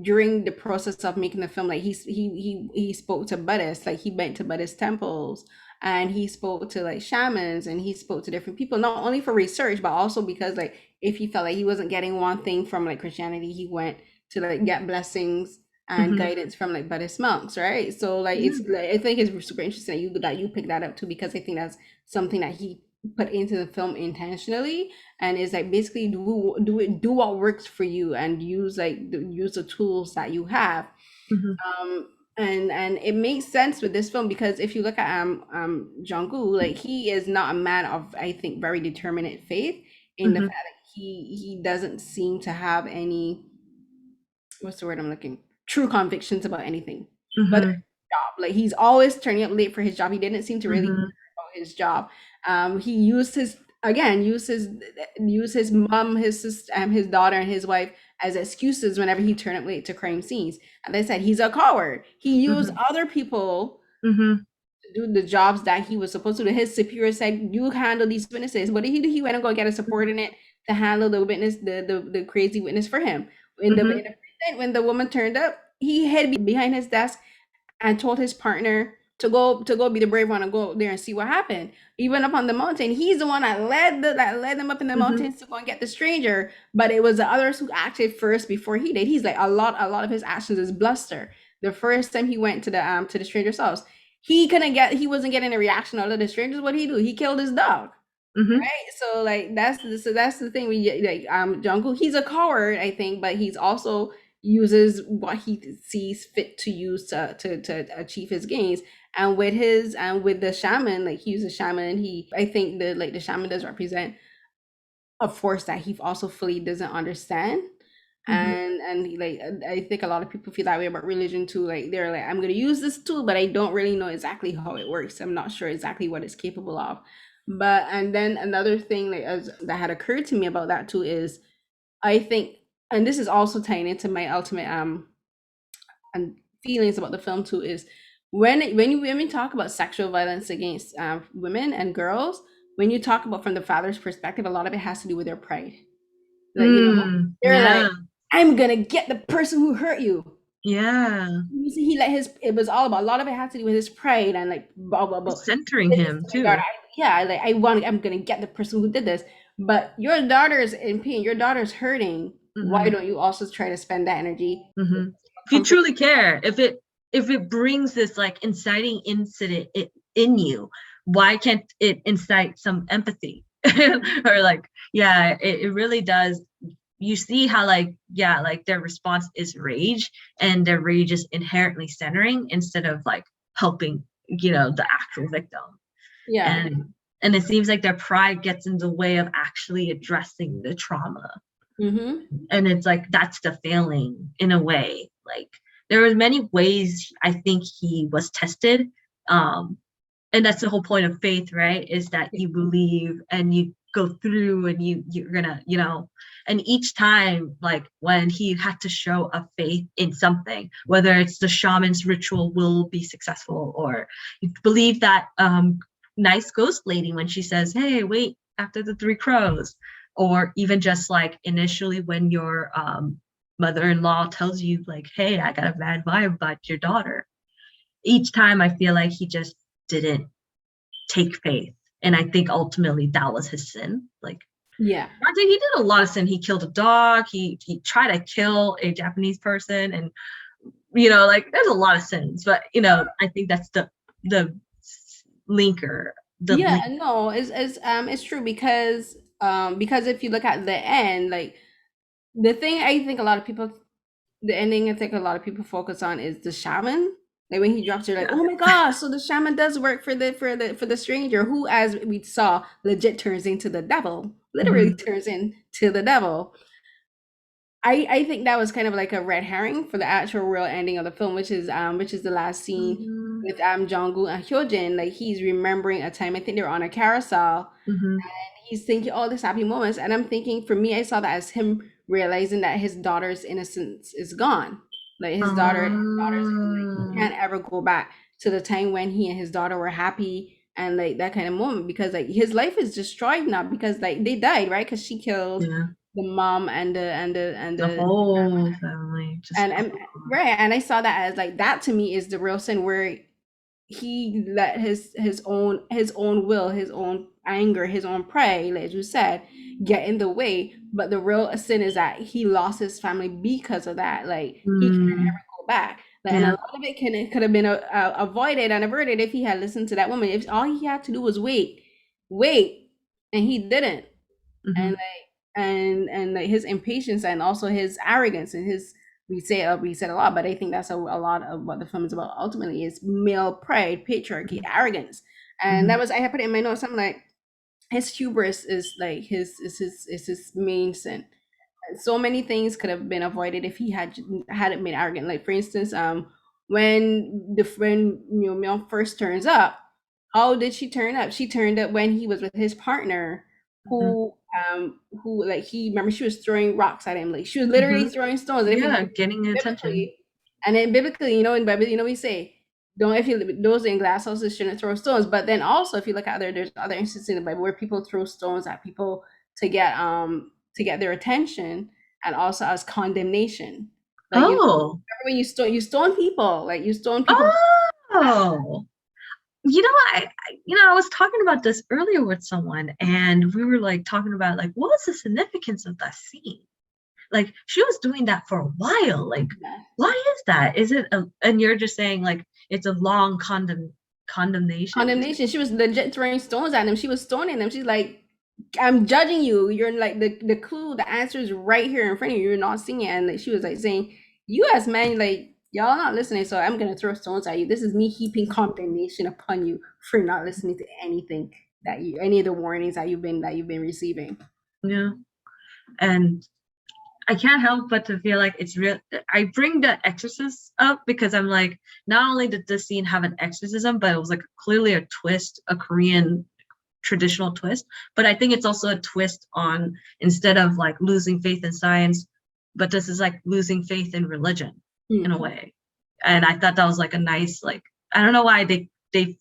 during the process of making the film, like he spoke to Buddhists, like he went to Buddhist temples, and he spoke to like shamans, and he spoke to different people, not only for research but also because like if he felt like he wasn't getting one thing from like Christianity, he went to like get blessings and Hmm. guidance from like Buddhist monks, right? So like Yeah. it's like, I think it's super interesting that you picked that up too, because I think that's something that he put into the film intentionally, and it's like basically do what works for you, and use the tools that you have. Hmm. And it makes sense with this film because if you look at Jungkook, like he is not a man of, I think, very determinate faith, in the fact Hmm. that he doesn't seem to have any, what's the word I'm looking, true convictions about anything, whether Hmm. it's job. Like he's always turning up late for his job. He didn't seem to really care Hmm. about his job. He used his, again, used his mom, his sister, his daughter, and his wife as excuses whenever he turned up late to crime scenes. And they said he's a coward. He used Mhm. other people Mhm. to do the jobs that he was supposed to do. His superior said, "You handle these witnesses." What did he do? He went and go get a subordinate to handle the witness, the crazy witness for him. In Mhm. the present, when the woman turned up, he hid behind his desk and told his partner to go be the brave one and go there and see what happened. He went up on the mountain. He's the one that led them up in the Mhm. mountains to go and get the stranger. But it was the others who acted first before he did. He's like a lot of his actions is bluster. The first time he went to the stranger's house, he wasn't getting a reaction out of the strangers. What he do? He killed his dog. Mhm. Right? So like that's the thing we like Jungkook, he's a coward, I think, but he's also uses what he sees fit to use to achieve his gains. And with his and with the shaman, like he uses shaman, he I think the shaman does represent a force that he also fully doesn't understand. Mhm. And he, like I think a lot of people feel that way about religion too. Like they're like, I'm gonna use this tool, but I don't really know exactly how it works. I'm not sure exactly what it's capable of. But and then another thing like that had occurred to me about that too is I think, and this is also tying into my ultimate and feelings about the film too, is when we talk about sexual violence against women and girls, when you talk about from the father's perspective, a lot of it has to do with their pride. Like, you know, Mm. they're Yeah. like, I'm gonna get the person who hurt you. Yeah. You see, he let his it was all about a lot of it had to do with his pride and like blah blah blah. It's centering Did this him to my daughter. too. Yeah, like I'm gonna get the person who did this. But your daughter's in pain, your daughter's hurting. Why Mhm. don't you also try to spend that energy Mhm. If you comfort? truly care, if it brings this like inciting incident in you, why can't it incite some empathy? Or like, yeah, it really does. You see how like, yeah, like their response is rage, and their rage is inherently centering instead of like helping, the actual victim. Yeah. And it seems like their pride gets in the way of actually addressing the trauma. Mm-hmm. And it's like that's the failing in a way. Like there were many ways I think he was tested. um and that's the whole point of faith, right? Is that you believe and you go through and you're gonna, and each time, like when he had to show a faith in something, whether it's the shaman's ritual will be successful, or you believe that nice ghost lady when she says, hey, wait after the three crows, or even just like initially when your mother-in-law tells you like, hey, I got a bad vibe about your daughter. Each time I feel like he just didn't take faith. And I think ultimately that was his sin. Like, Yeah. granted, he did a lot of sin. He killed a dog. He tried to kill a Japanese person, and like there's a lot of sins. But I think that's the linker, the Yeah, link. no, it's true because if you look at the end, like the thing I think a lot of people the ending I think a lot of people focus on is the shaman. Like when he drops, you're like, Yeah. oh my gosh, so the shaman does work for the stranger who, as we saw, legit turns into the devil. Literally Mm-hmm. turns into the devil. I think that was kind of like a red herring for the actual real ending of the film, which is the last scene Mm-hmm. with Jong-gu and Hyojin. Like he's remembering a time, I think they were on a carousel, Mm-hmm. he's thinking all these happy moments, and I'm thinking, for me, I saw that as him realizing that his daughter's innocence is gone. Like his daughter's he Um, can't ever go back to the time when he and his daughter were happy and like that kind of moment, because like his life is destroyed now because like they died, right? Because she killed yeah, the mom the whole family just and right, and I saw that as like that to me is the real sin where he let his own will, his own anger, his own pride, like you said, get in the way. But the real sin is that he lost his family because of that. Like he can't mm, ever go back. Like, and a yeah. lot of it could have been avoided and averted if he had listened to that woman. If all he had to do was wait, and he didn't. And Mm-hmm. like and like his impatience and also his arrogance and his we said a lot, but I think that's a lot of what the film is about ultimately is male pride, patriarchy, arrogance. And Mm-hmm. that was I had put it in my notes. I'm like his hubris is like is his main sin. So many things could have been avoided if he hadn't been arrogant. Like for instance, when the friend Myeon first turns up, how did she turn up? She turned up when he was with his partner Mhm. who like he remember she was throwing rocks at him, like she was literally Mhm. throwing stones. And if you Yeah, getting attention. biblically, and then biblically, you know, in Bible, you know, we say, don't if you those in glass houses shouldn't throw stones. But then also, if you look at there's other instances in the Bible where people throw stones at people to get their attention, and also as condemnation. Like you know, Oh. remember when you stone people, like you stone people. Oh. You know, I was talking about this earlier with someone, and we were like talking about like what was the significance of that scene? Like she was doing that for a while. Like, Yeah. why is that? Is it and you're just saying like it's a long condemnation? Condemnation. She was legit throwing stones at him. She was stoning them. She's like, I'm judging you. You're like the clue, the answer is right here in front of you. You're not seeing it. And like she was like saying, you as men, like y'all not listening, so I'm gonna throw stones at you. This is me heaping condemnation upon you for not listening to anything that you any of the warnings that you've been receiving. Yeah. And I can't help but to feel like it's real. I bring the exorcist up because I'm like, not only did this scene have an exorcism, but it was like clearly a twist, a Korean traditional twist. But I think it's also a twist on instead of like losing faith in science, but this is like losing faith in religion in a Mm. way. And I thought that was like a nice, like, I don't know why they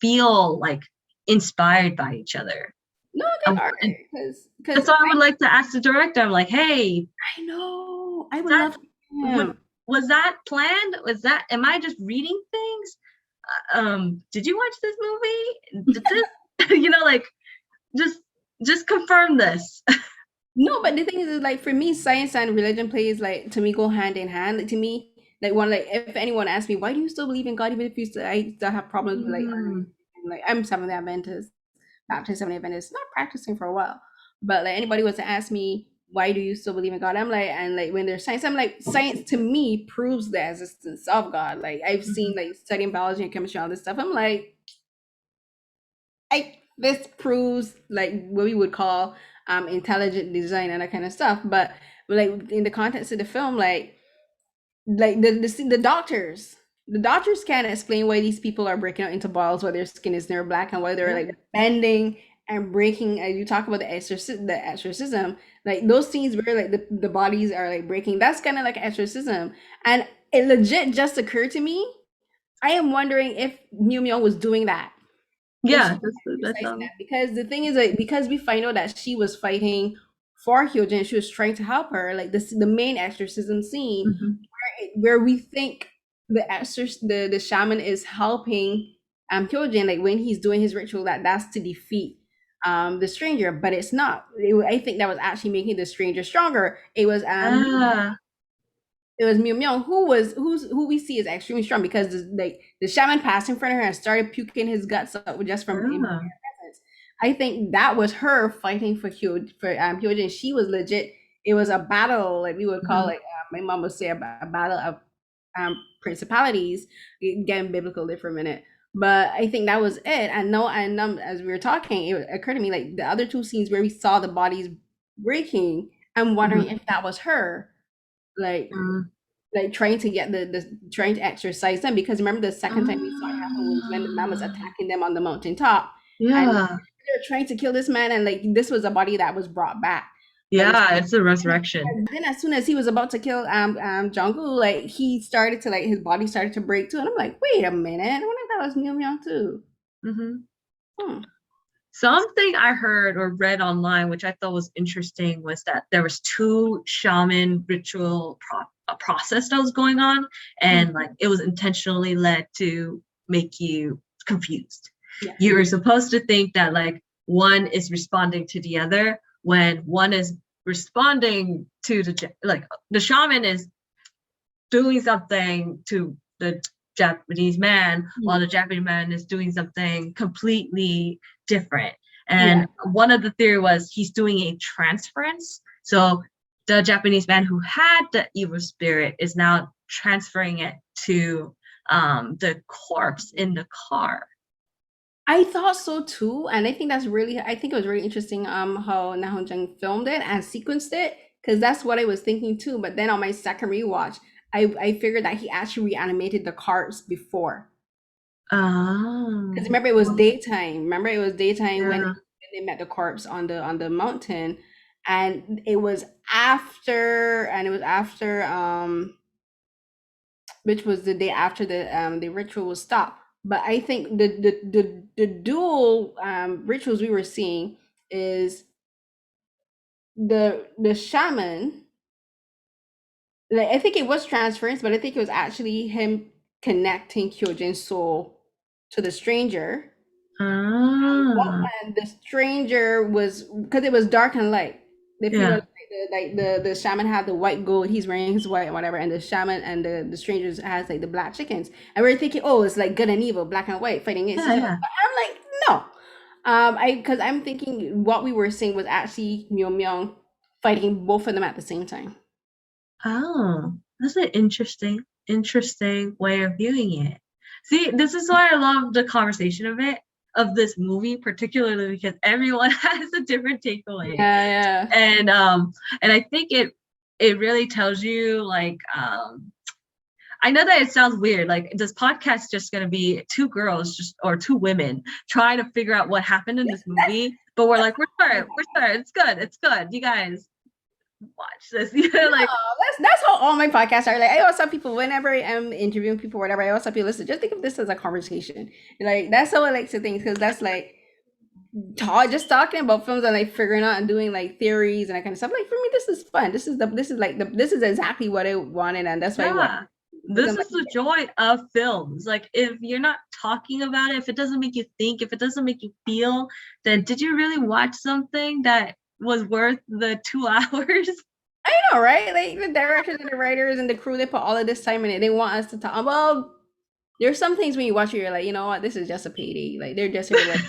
feel like inspired by each other. No, they are And because that's why I would like to ask the director. I'm like, hey, I know I would that love would him. was that planned? Was that am I just reading things? Did you watch this movie? Did this like just confirm this. No, but the thing is like for me, science and religion plays like to me go hand in hand. Like to me, like one like if anyone asks me why do you still believe in God even if you still I still have problems with Mm, like I'm Seventh Day Adventist, Baptist Seventh Day Adventist, not practicing for a while, but like anybody was to ask me why do you still believe in God, I'm like and like when there's science, I'm like science to me proves the existence of God. Like I've seen mhm, like studying biology and chemistry all this stuff. I'm like I this proves like what we would call intelligent design and that kind of stuff. But like in the context of the film, like the doctors can't explain why these people are breaking out into balls, why their skin is near black and why they're yeah. like bending and breaking. As you talk about the exorcism, like those scenes where like the bodies are like breaking, that's kind of like exorcism. And it legit just occurred to me. I am wondering if Mew Mew was doing that, if she Yeah, was that's exercising that, because the thing is like because we find out that she was fighting for Hyojin, she was trying to help her. Like this, the main exorcism scene mhm. where we think the shaman is helping Hyojin, like when he's doing his ritual, that's to defeat the stranger, but it's not. I think that was actually making the stranger stronger. Yeah. It was Mew Myung who we see is extremely strong because the shaman passed in front of her and started puking his guts out just from in Yeah. presence. I think that was her fighting for Hyojin. She was legit. It was a battle, like we would call Mhm. it. My mom would say a battle of principalities. Getting biblical there for a minute, but I think that was it. And no, and as we were talking, it occurred to me like the other two scenes where we saw the bodies breaking. I'm wondering Mhm. if that was her, like Mm. trying to get the trying to exercise them, because remember the second time we saw it happen was when the man was Ah. attacking them on the mountaintop, and Yeah. they're trying to kill this man, and like this was a body that was brought back, like Yeah, it's a resurrection. and then as soon as he was about to kill Jungkook, like he started to like his body started to break too, and I'm like, wait a minute, I wonder if that was Myung Myung too. Mhm. Hmm. Something I heard or read online, which I thought was interesting, was that there was two shaman ritual a process that was going on, Hmm. and like it was intentionally led to make you confused. Yes. You were supposed to think that like one is responding to the other when one is responding to like the shaman is doing something to the Japanese man while Hmm. the Japanese man is doing something completely different. Yeah. And one of the theory was he's doing a transference. So the Japanese man who had the evil spirit is now transferring it to the corpse in the car. I thought so too, and I think it was really interesting how Na Hong-jin filmed it and sequenced it, because that's what I was thinking too. But then on my second rewatch, I figured that he actually reanimated the cars before. Because Oh, remember it was daytime. Remember it was daytime when yeah. they met the corpse on the mountain, and it was after which was the day after the ritual was stopped. But I think the dual rituals we were seeing is the shaman, like I think it was transference, but I think it was actually him connecting Kyojin's soul to the stranger. Ah, And the stranger was, because it was dark and light. If you know, yeah, the shaman had the white gold, he's wearing his white and whatever, and the shaman and the strangers has like the black chickens, and we're thinking, oh, it's like good and evil, black and white fighting against yeah, each other. yeah. But I'm like, no, I because I'm thinking what we were seeing was actually Myeong Myeong fighting both of them at the same time. Oh, that's an interesting way of viewing it. See, this is why I love the conversation of this movie, particularly because everyone has a different takeaway. Yeah, yeah. And and I think it really tells you like I know that it sounds weird. Like this podcast just gonna be two girls just or two women trying to figure out what happened in this movie. But we're like, we're sorry, it's good. You guys watch this. You know, No, like that's how all my podcasts are. Like I always tell people whenever I'm interviewing people, whatever, I always tell people, listen, just think of this as a conversation. Like that's how I like to think, because that's like just talking about films and like figuring out and doing like theories and that kind of stuff. Like for me, this is fun. This is exactly what I wanted, and that's why I want. yeah. Because This I'm like, is the joy of films. Like if you're not talking about it, if it doesn't make you think, if it doesn't make you feel, then did you really watch something that was worth the 2 hours? I know, right? Like the directors and the writers and the crew, they put all of this time in it. They want us to talk. Well, there's some things when you watch it, you're like, you know what, this is just a payday. Like they're just here to like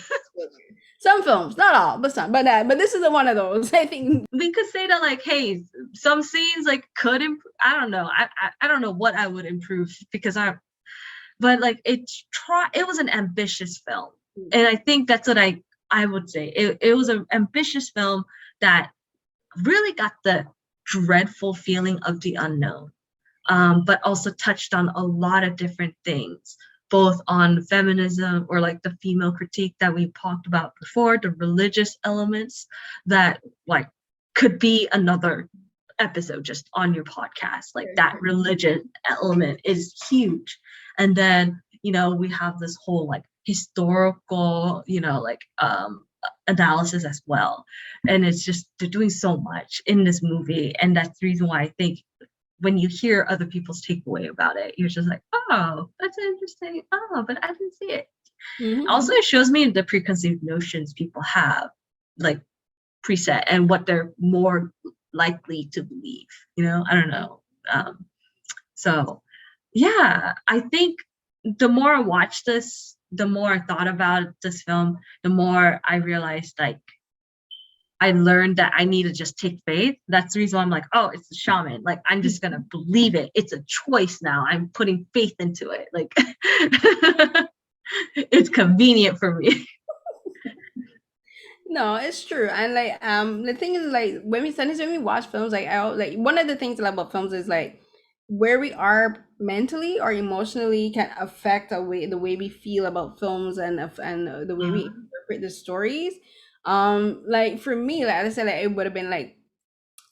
some films, not all, but some. But this is one of those. I think. We could say that like, hey, some scenes like could improve. I don't know. I don't know what I would improve because but like it was an ambitious film. And I think that's what I would say. It was an ambitious film that really got the dreadful feeling of the unknown, but also touched on a lot of different things, both on feminism or like the female critique that we talked about before, the religious elements that like could be another episode just on your podcast. Like that religion element is huge. And then, we have this whole like historical, like analysis as well. And it's just they're doing so much in this movie. And that's the reason why I think when you hear other people's takeaway about it, you're just like, oh, that's interesting. Oh, but I didn't see it. Mhm. Also, it shows me the preconceived notions people have, like preset, and what they're more likely to believe. I don't know. So, yeah, I think the more I watched this, the more I thought about this film, the more I realized like I learned that I need to just take faith. That's the reason why I'm like, oh, it's the shaman. Like, I'm just going to believe it. It's a choice now. I'm putting faith into it. Like, it's convenient for me. No, it's true. And like the thing is like when we watch films, like like one of the things I love about films is like where we are mentally or emotionally can affect the way we feel about films and the way we Mm, interpret the stories. Like for me, like I said, like it would have been like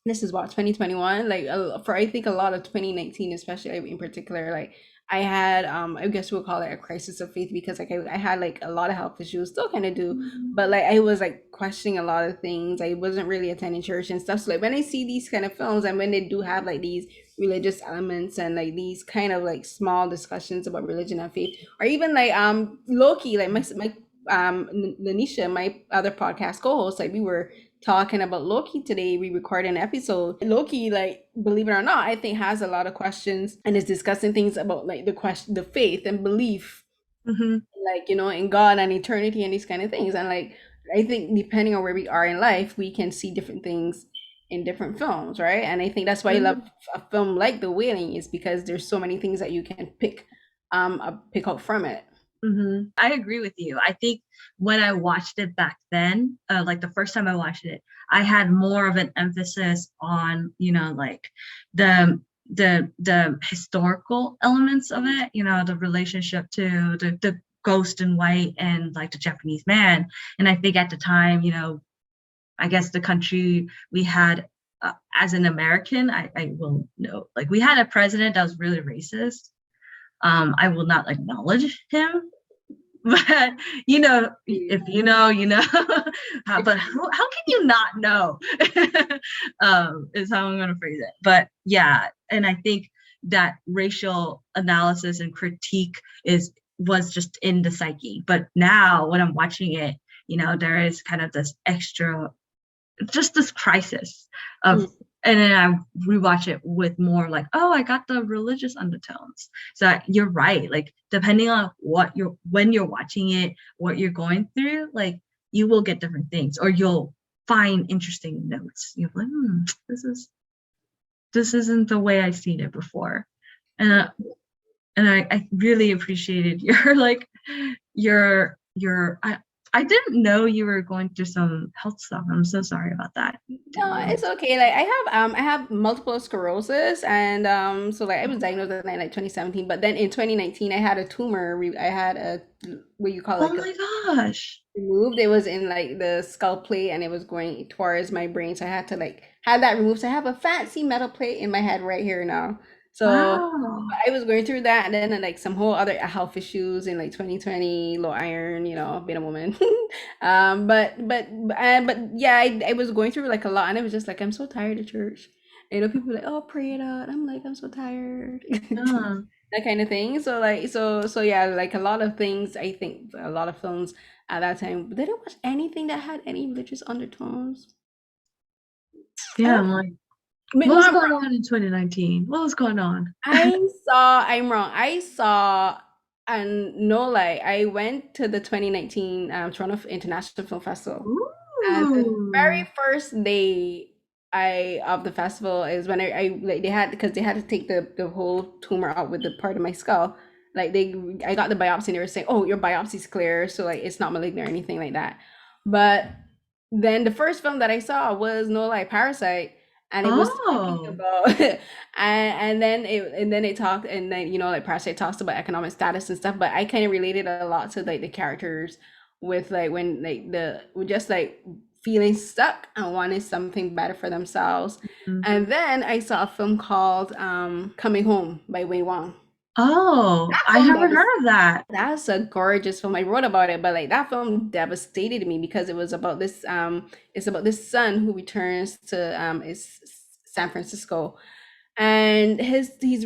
this is what 2021, like for I think a lot of 2019, especially in particular, like I had I guess we'll call it a crisis of faith, because like I had like a lot of health issues, still kind of do, but like I was like questioning a lot of things. I wasn't really attending church and stuff. So like when I see these kind of films and when they do have like these religious elements and like these kind of like small discussions about religion and faith, or even like Loki, like my Lanisha, my other podcast co-host, like we were talking about Loki today. We recorded an episode. Loki, like, believe it or not, I think has a lot of questions and is discussing things about like the faith and belief, mhm, like, in God and eternity and these kind of things. And like, I think depending on where we are in life, we can see different things in different films, right? And I think that's why I love mhm, a film like The Wailing, is because there's so many things that you can pick out from it. mhm. I agree with you. I think when I watched it back then, like the first time I watched it, I had more of an emphasis on, like the the historical elements of it, the relationship to the Ghost in White and like The Japanese Man. And I think at the time, I guess the country we had, as an American, I will know, like we had a president that was really racist. I will not acknowledge him, but if you know, but how can you not know? Is how I'm gonna phrase it. But yeah, and I think that racial analysis and critique was just in the psyche. But now when I'm watching it, there is kind of this extra, just this crisis of, and then I rewatch it with more like, oh, I got the religious undertones. So you're right. Like depending on when you're watching it, what you're going through, like you will get different things, or you'll find interesting notes. You're like, this isn't the way I've seen it before. And I really appreciated I didn't know you were going through some health stuff. I'm so sorry about that. No, it's okay. Like I have multiple sclerosis, and so like I was diagnosed in like 2017, but then in 2019 I had a tumor. I had a, what you call Oh like a, my gosh. removed. It was in like the skull plate, and it was going towards my brain, so I had to like have that removed. So I have a fancy metal plate in my head right here now. So Wow. I was going through that, and then like some whole other health issues in like 2020, low iron, being a woman. But yeah, I was going through like a lot, and I was just like, I'm so tired of church. People were like, oh, pray it out. I'm like, I'm so tired. Yeah. That kind of thing. So like, so yeah, like a lot of things. I think a lot of films at that time, they didn't watch anything that had any religious undertones. Yeah, I'm like, what No, was I'm going on in 2019? What was going on? I'm wrong. I saw, and no lie, I went to the 2019 Toronto International Film Festival. And the Ooh. very first day of the festival is when I like they had, because they had to take the whole tumor out with the part of my skull. Like I got the biopsy, and they were saying, "Oh, your biopsy's clear, so like it's not malignant or anything like that." But then the first film that I saw was No Lie Parasite, and it was talking Oh. about and then it talked, and then like Parasite talks about economic status and stuff, but I kind of related a lot to like the characters with like when like the just like feeling stuck and wanting something better for themselves. Mm. And then I saw a film called Coming Home by Wei Wang. Oh, That I film haven't heard of that. that's a gorgeous film. I wrote about it, but like that film devastated me because it was about this it's about this son who returns to is San Francisco, and he's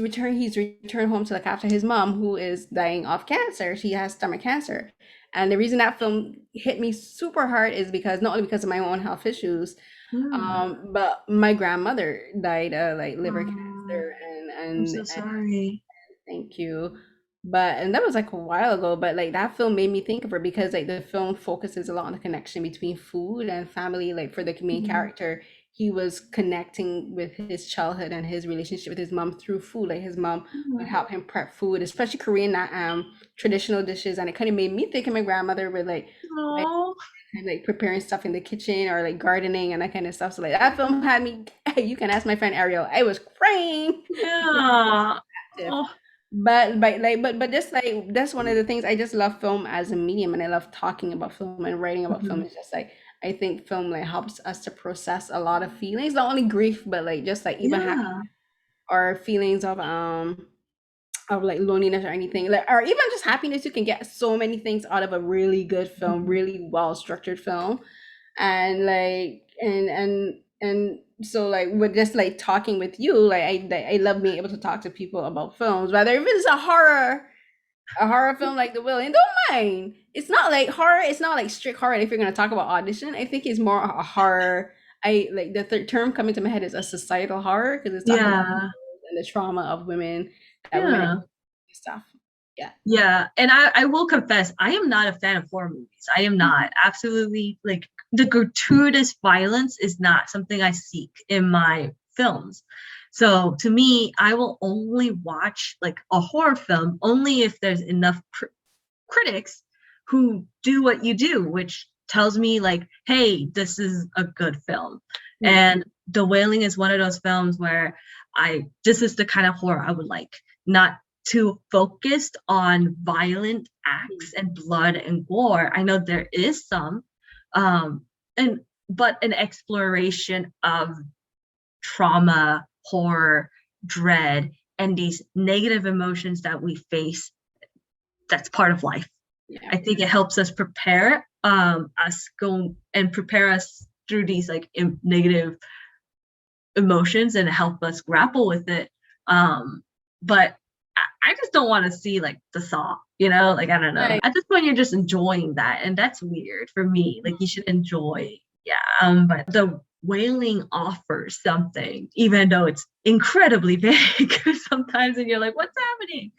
returned home to look after his mom, who is dying of cancer. She has stomach cancer. And the reason that film hit me super hard is because not only because of my own health issues, Hmm. but my grandmother died of like liver Oh, cancer, I'm so sorry. thank you. But and that was like a while ago, but like that film made me think of her because like the film focuses a lot on the connection between food and family. Like for the main Mhm. character, he was connecting with his childhood and his relationship with his mom through food. Like his mom would help him prep food, especially Korean traditional dishes. And it kind of made me think of my grandmother with Oh, like preparing stuff in the kitchen or like gardening and that kind of stuff. So like that film had me, you can ask my friend Ariel. I was crying. yeah. Oh. But just like that's one of the things, I just love film as a medium, and I love talking about film and writing about film. Mhm. It's just like I think film like helps us to process a lot of feelings, not only grief, but like just like even happy Yeah. or feelings of like loneliness or anything, like, or even just happiness. You can get so many things out of a really good film, Mhm. really well structured film. And like and so like with just like talking with you, like I love being able to talk to people about films, whether if it's a horror film like The Will, and don't mind. It's not like horror, it's not like strict horror. If you're gonna talk about Audition, I think it's more a horror. I like the third term coming to my head is a societal horror, because it's talking about Yeah. and the trauma of women, that women Yeah. stuff. Yeah. Yeah. And I will confess, I am not a fan of horror movies. I am not. Absolutely. Like the gratuitous violence is not something I seek in my films. So to me, I will only watch like a horror film only if there's enough critics who do what you do, which tells me like, hey, this is a good film. Mm. And The Wailing is one of those films where this is the kind of horror I would like, not too focused on violent acts and blood and gore. I know there is some, um, and but an exploration of trauma, horror, dread, and these negative emotions that we face, that's part of life. Yeah. I think it helps us prepare us go and prepare us through these like negative emotions and help us grapple with it. But I just don't want to see like the saw, like I don't know. Right. At this point, you're just enjoying that, and that's weird for me. Like you should enjoy, yeah. But the Wailing offers something, even though it's incredibly vague sometimes, and you're like, what's happening?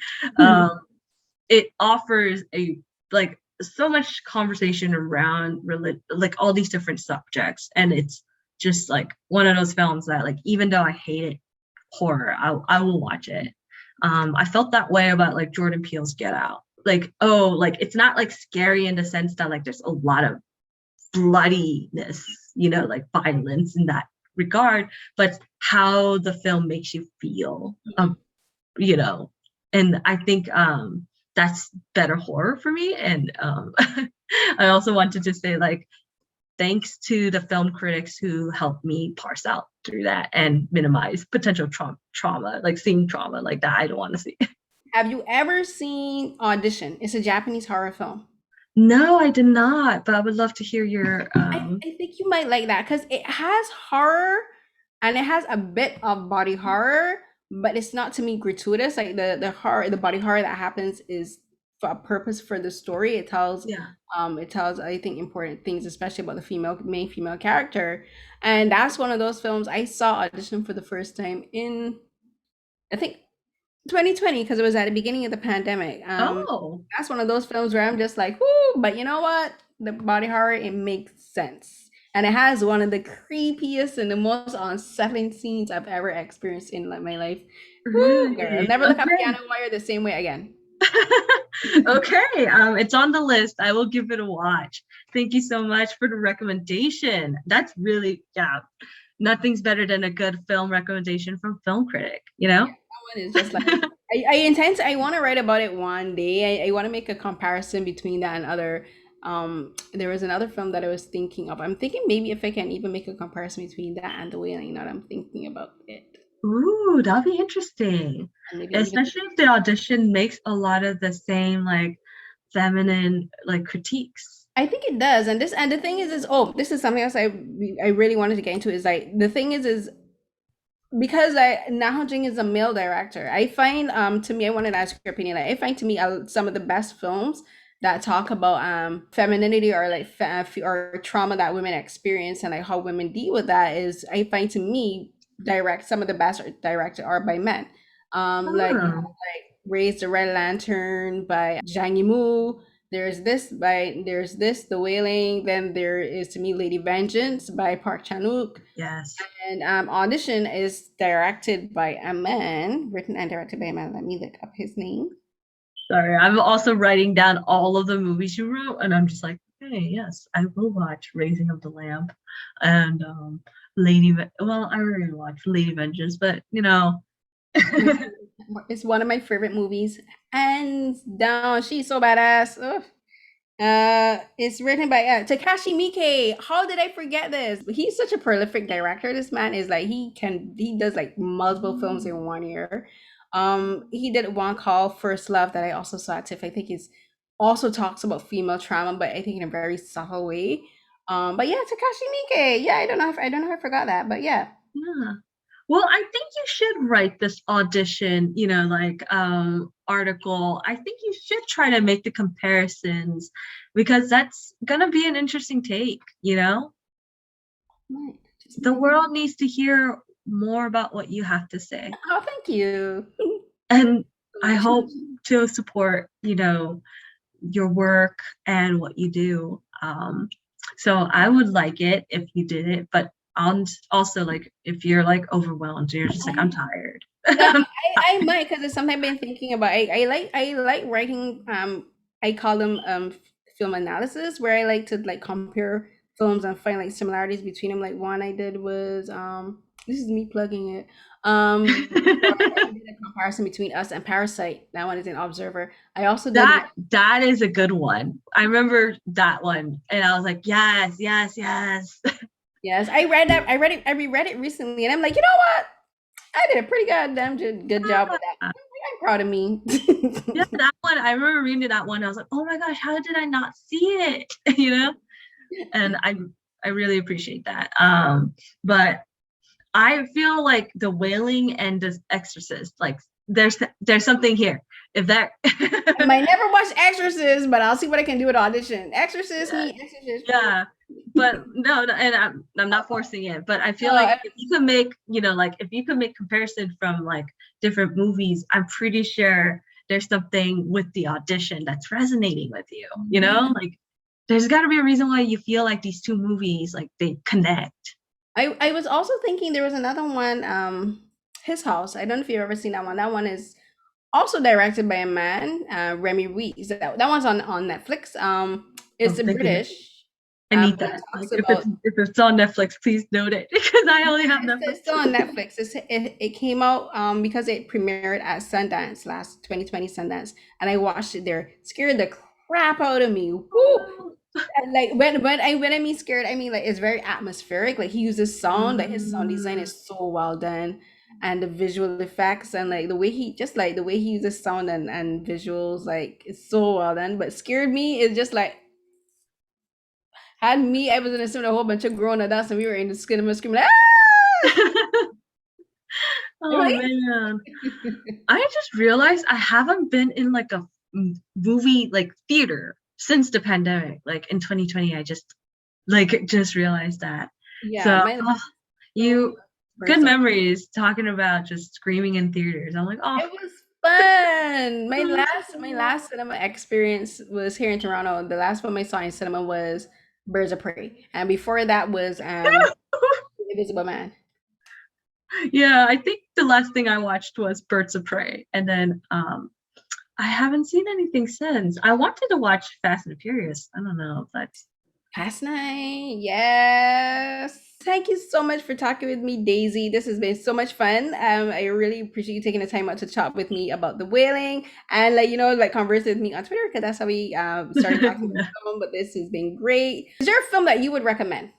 It offers a like so much conversation around like all these different subjects, and it's just like one of those films that like even though I hated horror, I will watch it. I felt that way about like Jordan Peele's Get Out. Like, oh, like it's not like scary in the sense that like there's a lot of bloodiness, like violence in that regard, but how the film makes you feel, you know, and I think that's better horror for me. And I also wanted to say like thanks to the film critics who helped me parse out through that and minimize potential trauma, like seeing trauma like that I don't want to see. Have you ever seen Audition? It's a Japanese horror film. No, I did not, but I would love to hear your I think you might like that because it has horror and it has a bit of body horror, but it's not to me gratuitous. Like the horror, the body horror that happens is for a purpose for the story. yeah. It tells I think important things, especially about the main female character. And that's one of those films I saw Audition for the first time in I think 2020 because it was at the beginning of the pandemic. Oh. That's one of those films where I'm just like, whoo, but you know what? The body horror, it makes sense. And it has one of the creepiest and the most unsettling scenes I've ever experienced in like my life. Whoo, girl. Really? Never look at Okay. piano wire the same way again. Okay, it's on the list. I will give it a watch. Thank you so much for the recommendation. That's really, yeah, nothing's better than a good film recommendation from film critic, you know? Yeah, that one is just like I want to write about it one day. I want to make a comparison between that and other there was another film that I was thinking of. I'm thinking maybe if I can even make a comparison between that and the Wailing, now that I'm thinking about it. Ooh, that'll be interesting. And maybe even Especially if the audition makes a lot of the same like feminine like critiques. I think it does. And the thing is oh, this is something else I really wanted to get into is like the thing is because Na Hong-jin is a male director. I find to me I wanted to ask your opinion. Like I find to me some of the best films that talk about femininity or like or trauma that women experience and like how women deal with that is I find to me direct some of the best directed are by men. Like Oh, Raise the Red Lantern by Zhang Yimou. There's this The Wailing. Then there is to me Lady Vengeance by Park Chan-wook. yes. And Audition is directed by a man, written and directed by a man. Let me look up his name. Sorry, I'm also writing down all of the movies you wrote, and I'm just like, hey, yes, I will watch Raising of the Lamp and well, I already watched Lady Vengeance, but It's one of my favorite movies. Hands down, she's so badass. Ugh. It's written by Takashi Miike. How did I forget this? He's such a prolific director. This man is like he does like multiple films in one year. He did one called First Love that I also saw at TIFF. I think is also talks about female trauma, but I think in a very subtle way. But yeah, Takashi Miike. Yeah, I don't know if I forgot that, but yeah. yeah. Well, I think you should write this audition, like article. I think you should try to make the comparisons because that's gonna be an interesting take. Might. Just The might. world needs to hear more about what you have to say. Oh, thank you And so I much. hope to support, your work and what you do. So I would like it if you did it, but also like if you're like overwhelmed, you're just like, I'm tired. No, I might because it's something I've been thinking about. I like writing I call them film analysis where I like to like compare films and find like similarities between them. Like one I did was This is me plugging it. So I also did a comparison between Us and Parasite. That one is an Observer. I also did one. That is a good one. I remember that one, and I was like, yes, yes, yes. Yes, I read that. I read it. I reread it recently, and I'm like, you know what? I did a pretty goddamn good job with that. I'm proud of me. Yeah, that one. I remember reading that one. I was like, oh my gosh, how did I not see it? You know, and I really appreciate that. But I feel like the Wailing and the Exorcist, like there's something here. If that I might never watch Exorcist, but I'll see what I can do with Audition. Exorcist yeah, me, Exorcist. yeah. But no, and I'm not forcing it, but I feel Uh, like if you can make, like if you can make comparison from like different movies, I'm pretty sure there's something with the Audition that's resonating with you, like there's got to be a reason why you feel like these two movies like they connect. I was also thinking there was another one, His House. I don't know if you've ever seen that one. That one is also directed by a man, Remy Ruiz. That one's on Netflix. It's Oh, a thank goodness. British, I need but it that. Like talks about if it's on Netflix, please note it because I only have it's Netflix. still on Netflix. It came out because it premiered at Sundance last 2020 Sundance, and I watched it there. Scared the crap out of me. Woo! Oh. And like when I mean scared, I mean like it's very atmospheric. Like he uses sound, like his sound design Mm. is so well done, and the visual effects and like the way he uses sound and visuals, like it's so well done. But scared me is just like had me. I was in a cinema, a whole bunch of grown adults, and we were in the cinema screaming, ah! Oh Right? man. I just realized I haven't been in like a movie like theater since the pandemic. Like in 2020, I just realized that. Yeah, So my last film you good Birds of memories talking about just screaming in theaters. I'm like, oh, It was fun. My oh, last cinema experience was here in Toronto. The last film I saw in cinema was Birds of Prey, and before that was Invisible Man. yeah, I think the last thing I watched was Birds of Prey, and then I haven't seen anything since. I wanted to watch Fast and Furious. I don't know if that's Past night, yes. Thank you so much for talking with me, Daisy. This has been so much fun. I really appreciate you taking the time out to chat with me about the Wailing and like converse with me on Twitter because that's how we started talking about film. But this has been great. Is there a film that you would recommend?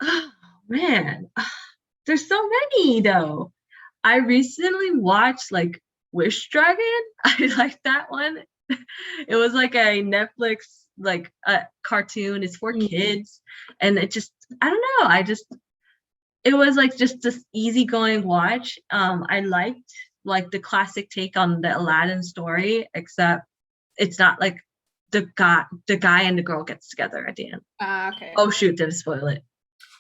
oh man, there's so many though. I recently watched like Wish Dragon. I like that one. It was like a Netflix like a cartoon. It's for kids, and it just I don't know. It was like just this easygoing watch. I liked like the classic take on the Aladdin story, except it's not like the guy and the girl gets together at the end. Okay. Oh shoot, did I spoil it?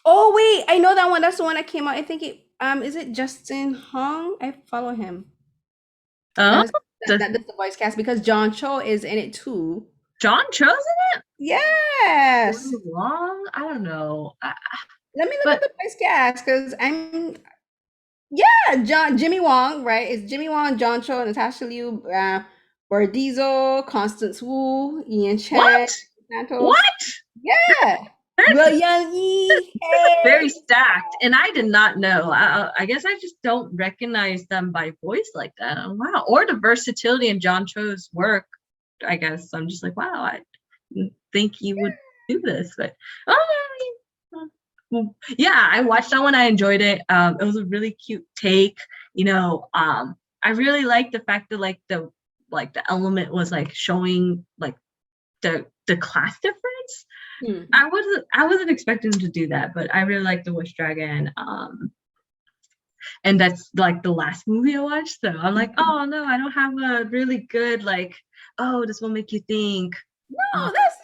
Oh wait, I know that one. That's the one that came out. I think it is it Justin Hong? I follow him. Oh, That's does that's the voice cast because John Cho is in it too. John chose it? Yes. Too long? I don't know. Let me look at But the voice cast because yeah, Jimmy Wong, right? It's Jimmy Wong, John Cho, Natasha Liu, Bardizo, Constance Wu, Ian what? Chen, Santos. What? Yeah. That's William E. very Hey. stacked, and I did not know. I guess I just don't recognize them by voice like that. Wow, or the versatility in John Cho's work. I guess I'm just like, wow, I didn't think you would do this, but well, yeah, I watched that one. I enjoyed it. It was a really cute take. I really liked the fact that like the element was like showing like the class difference. Hmm. I wasn't expecting them to do that, but I really like the Wish Dragon. And that's like the last movie I watched. So I'm like, oh no, I don't have a really good like, oh, this will make you think. No, that's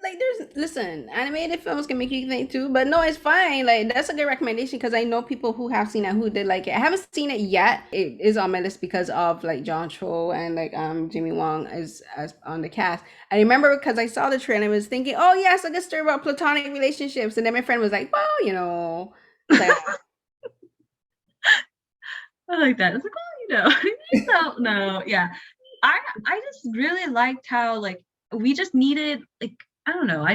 like there's listen, animated films can make you think too, but no, it's fine. Like that's a good recommendation because I know people who have seen it who did like it. I haven't seen it yet. It is on my list because of like John Cho and like Jimmy Wong as on the cast. I remember because I saw the trailer and I was thinking, oh yes, a good story about platonic relationships, and then my friend was like, well, it's like I like that. It's like, you don't know. Yeah. I just really liked how like we just needed like I don't know.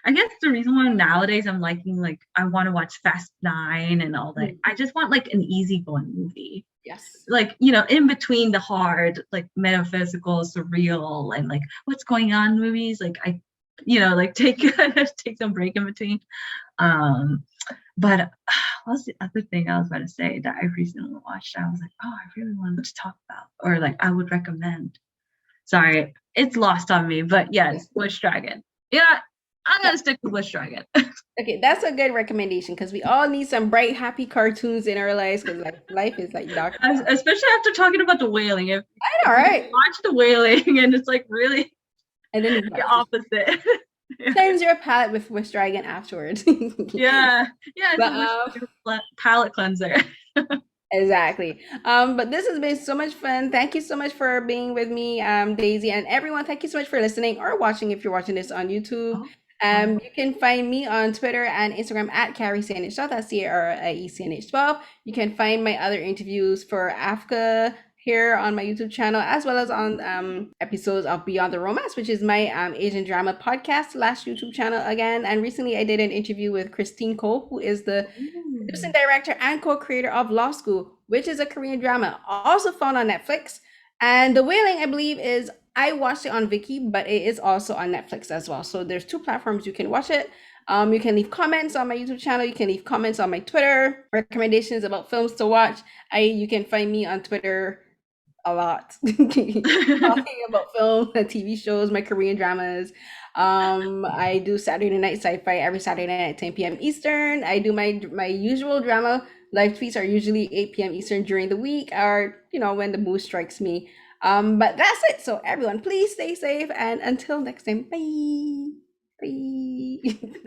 I guess the reason why nowadays I'm liking like I want to watch Fast Nine and all that. Mm, I just want like an easygoing movie. yes. Like, you know, in between the hard, like metaphysical, surreal, and like what's going on movies. Like I, you know, like take take some break in between. Um, but what's the other thing I was about to say that I recently watched? I was like, oh, I really wanted to talk about, or like I would recommend. Sorry, it's lost on me, but yes, Wish Dragon. Yeah, I'm gonna stick with Wish Dragon. Okay, that's a good recommendation because we all need some bright, happy cartoons in our lives because like life is like dark. Especially after talking about the Wailing. I know, If you right? watch the Wailing and it's like really And then you the watch this. opposite. Yeah. Cleanse your palate with Wish Dragon afterwards. Yeah, yeah, it's But a Wish Dragon palette cleanser. exactly. But this has been so much fun. Thank you so much for being with me, Daisy, and everyone. Thank you so much for listening or watching if you're watching this on YouTube. Oh, oh. You can find me on Twitter and Instagram at CarrieCNH12. That's CARIECNH12. You can find my other interviews for Africa here on my YouTube channel, as well as on episodes of Beyond the Romance, which is my Asian drama podcast slash YouTube channel again. And recently I did an interview with Christine Cole, who is the Ooh. producing director and co-creator of Law School, which is a Korean drama also found on Netflix. And The Wailing, I believe, is I watched it on Viki, but it is also on Netflix as well. So there's two platforms you can watch it. You can leave comments on my YouTube channel. You can leave comments on my Twitter, recommendations about films to watch. You can find me on Twitter a lot talking about film and TV shows, my Korean dramas. I do Saturday night sci-fi every Saturday night at 10 p.m. Eastern. I do my usual drama. Live tweets are usually 8 p.m. Eastern during the week, or when the mood strikes me. But that's it. So everyone, please stay safe, and until next time, bye. Bye.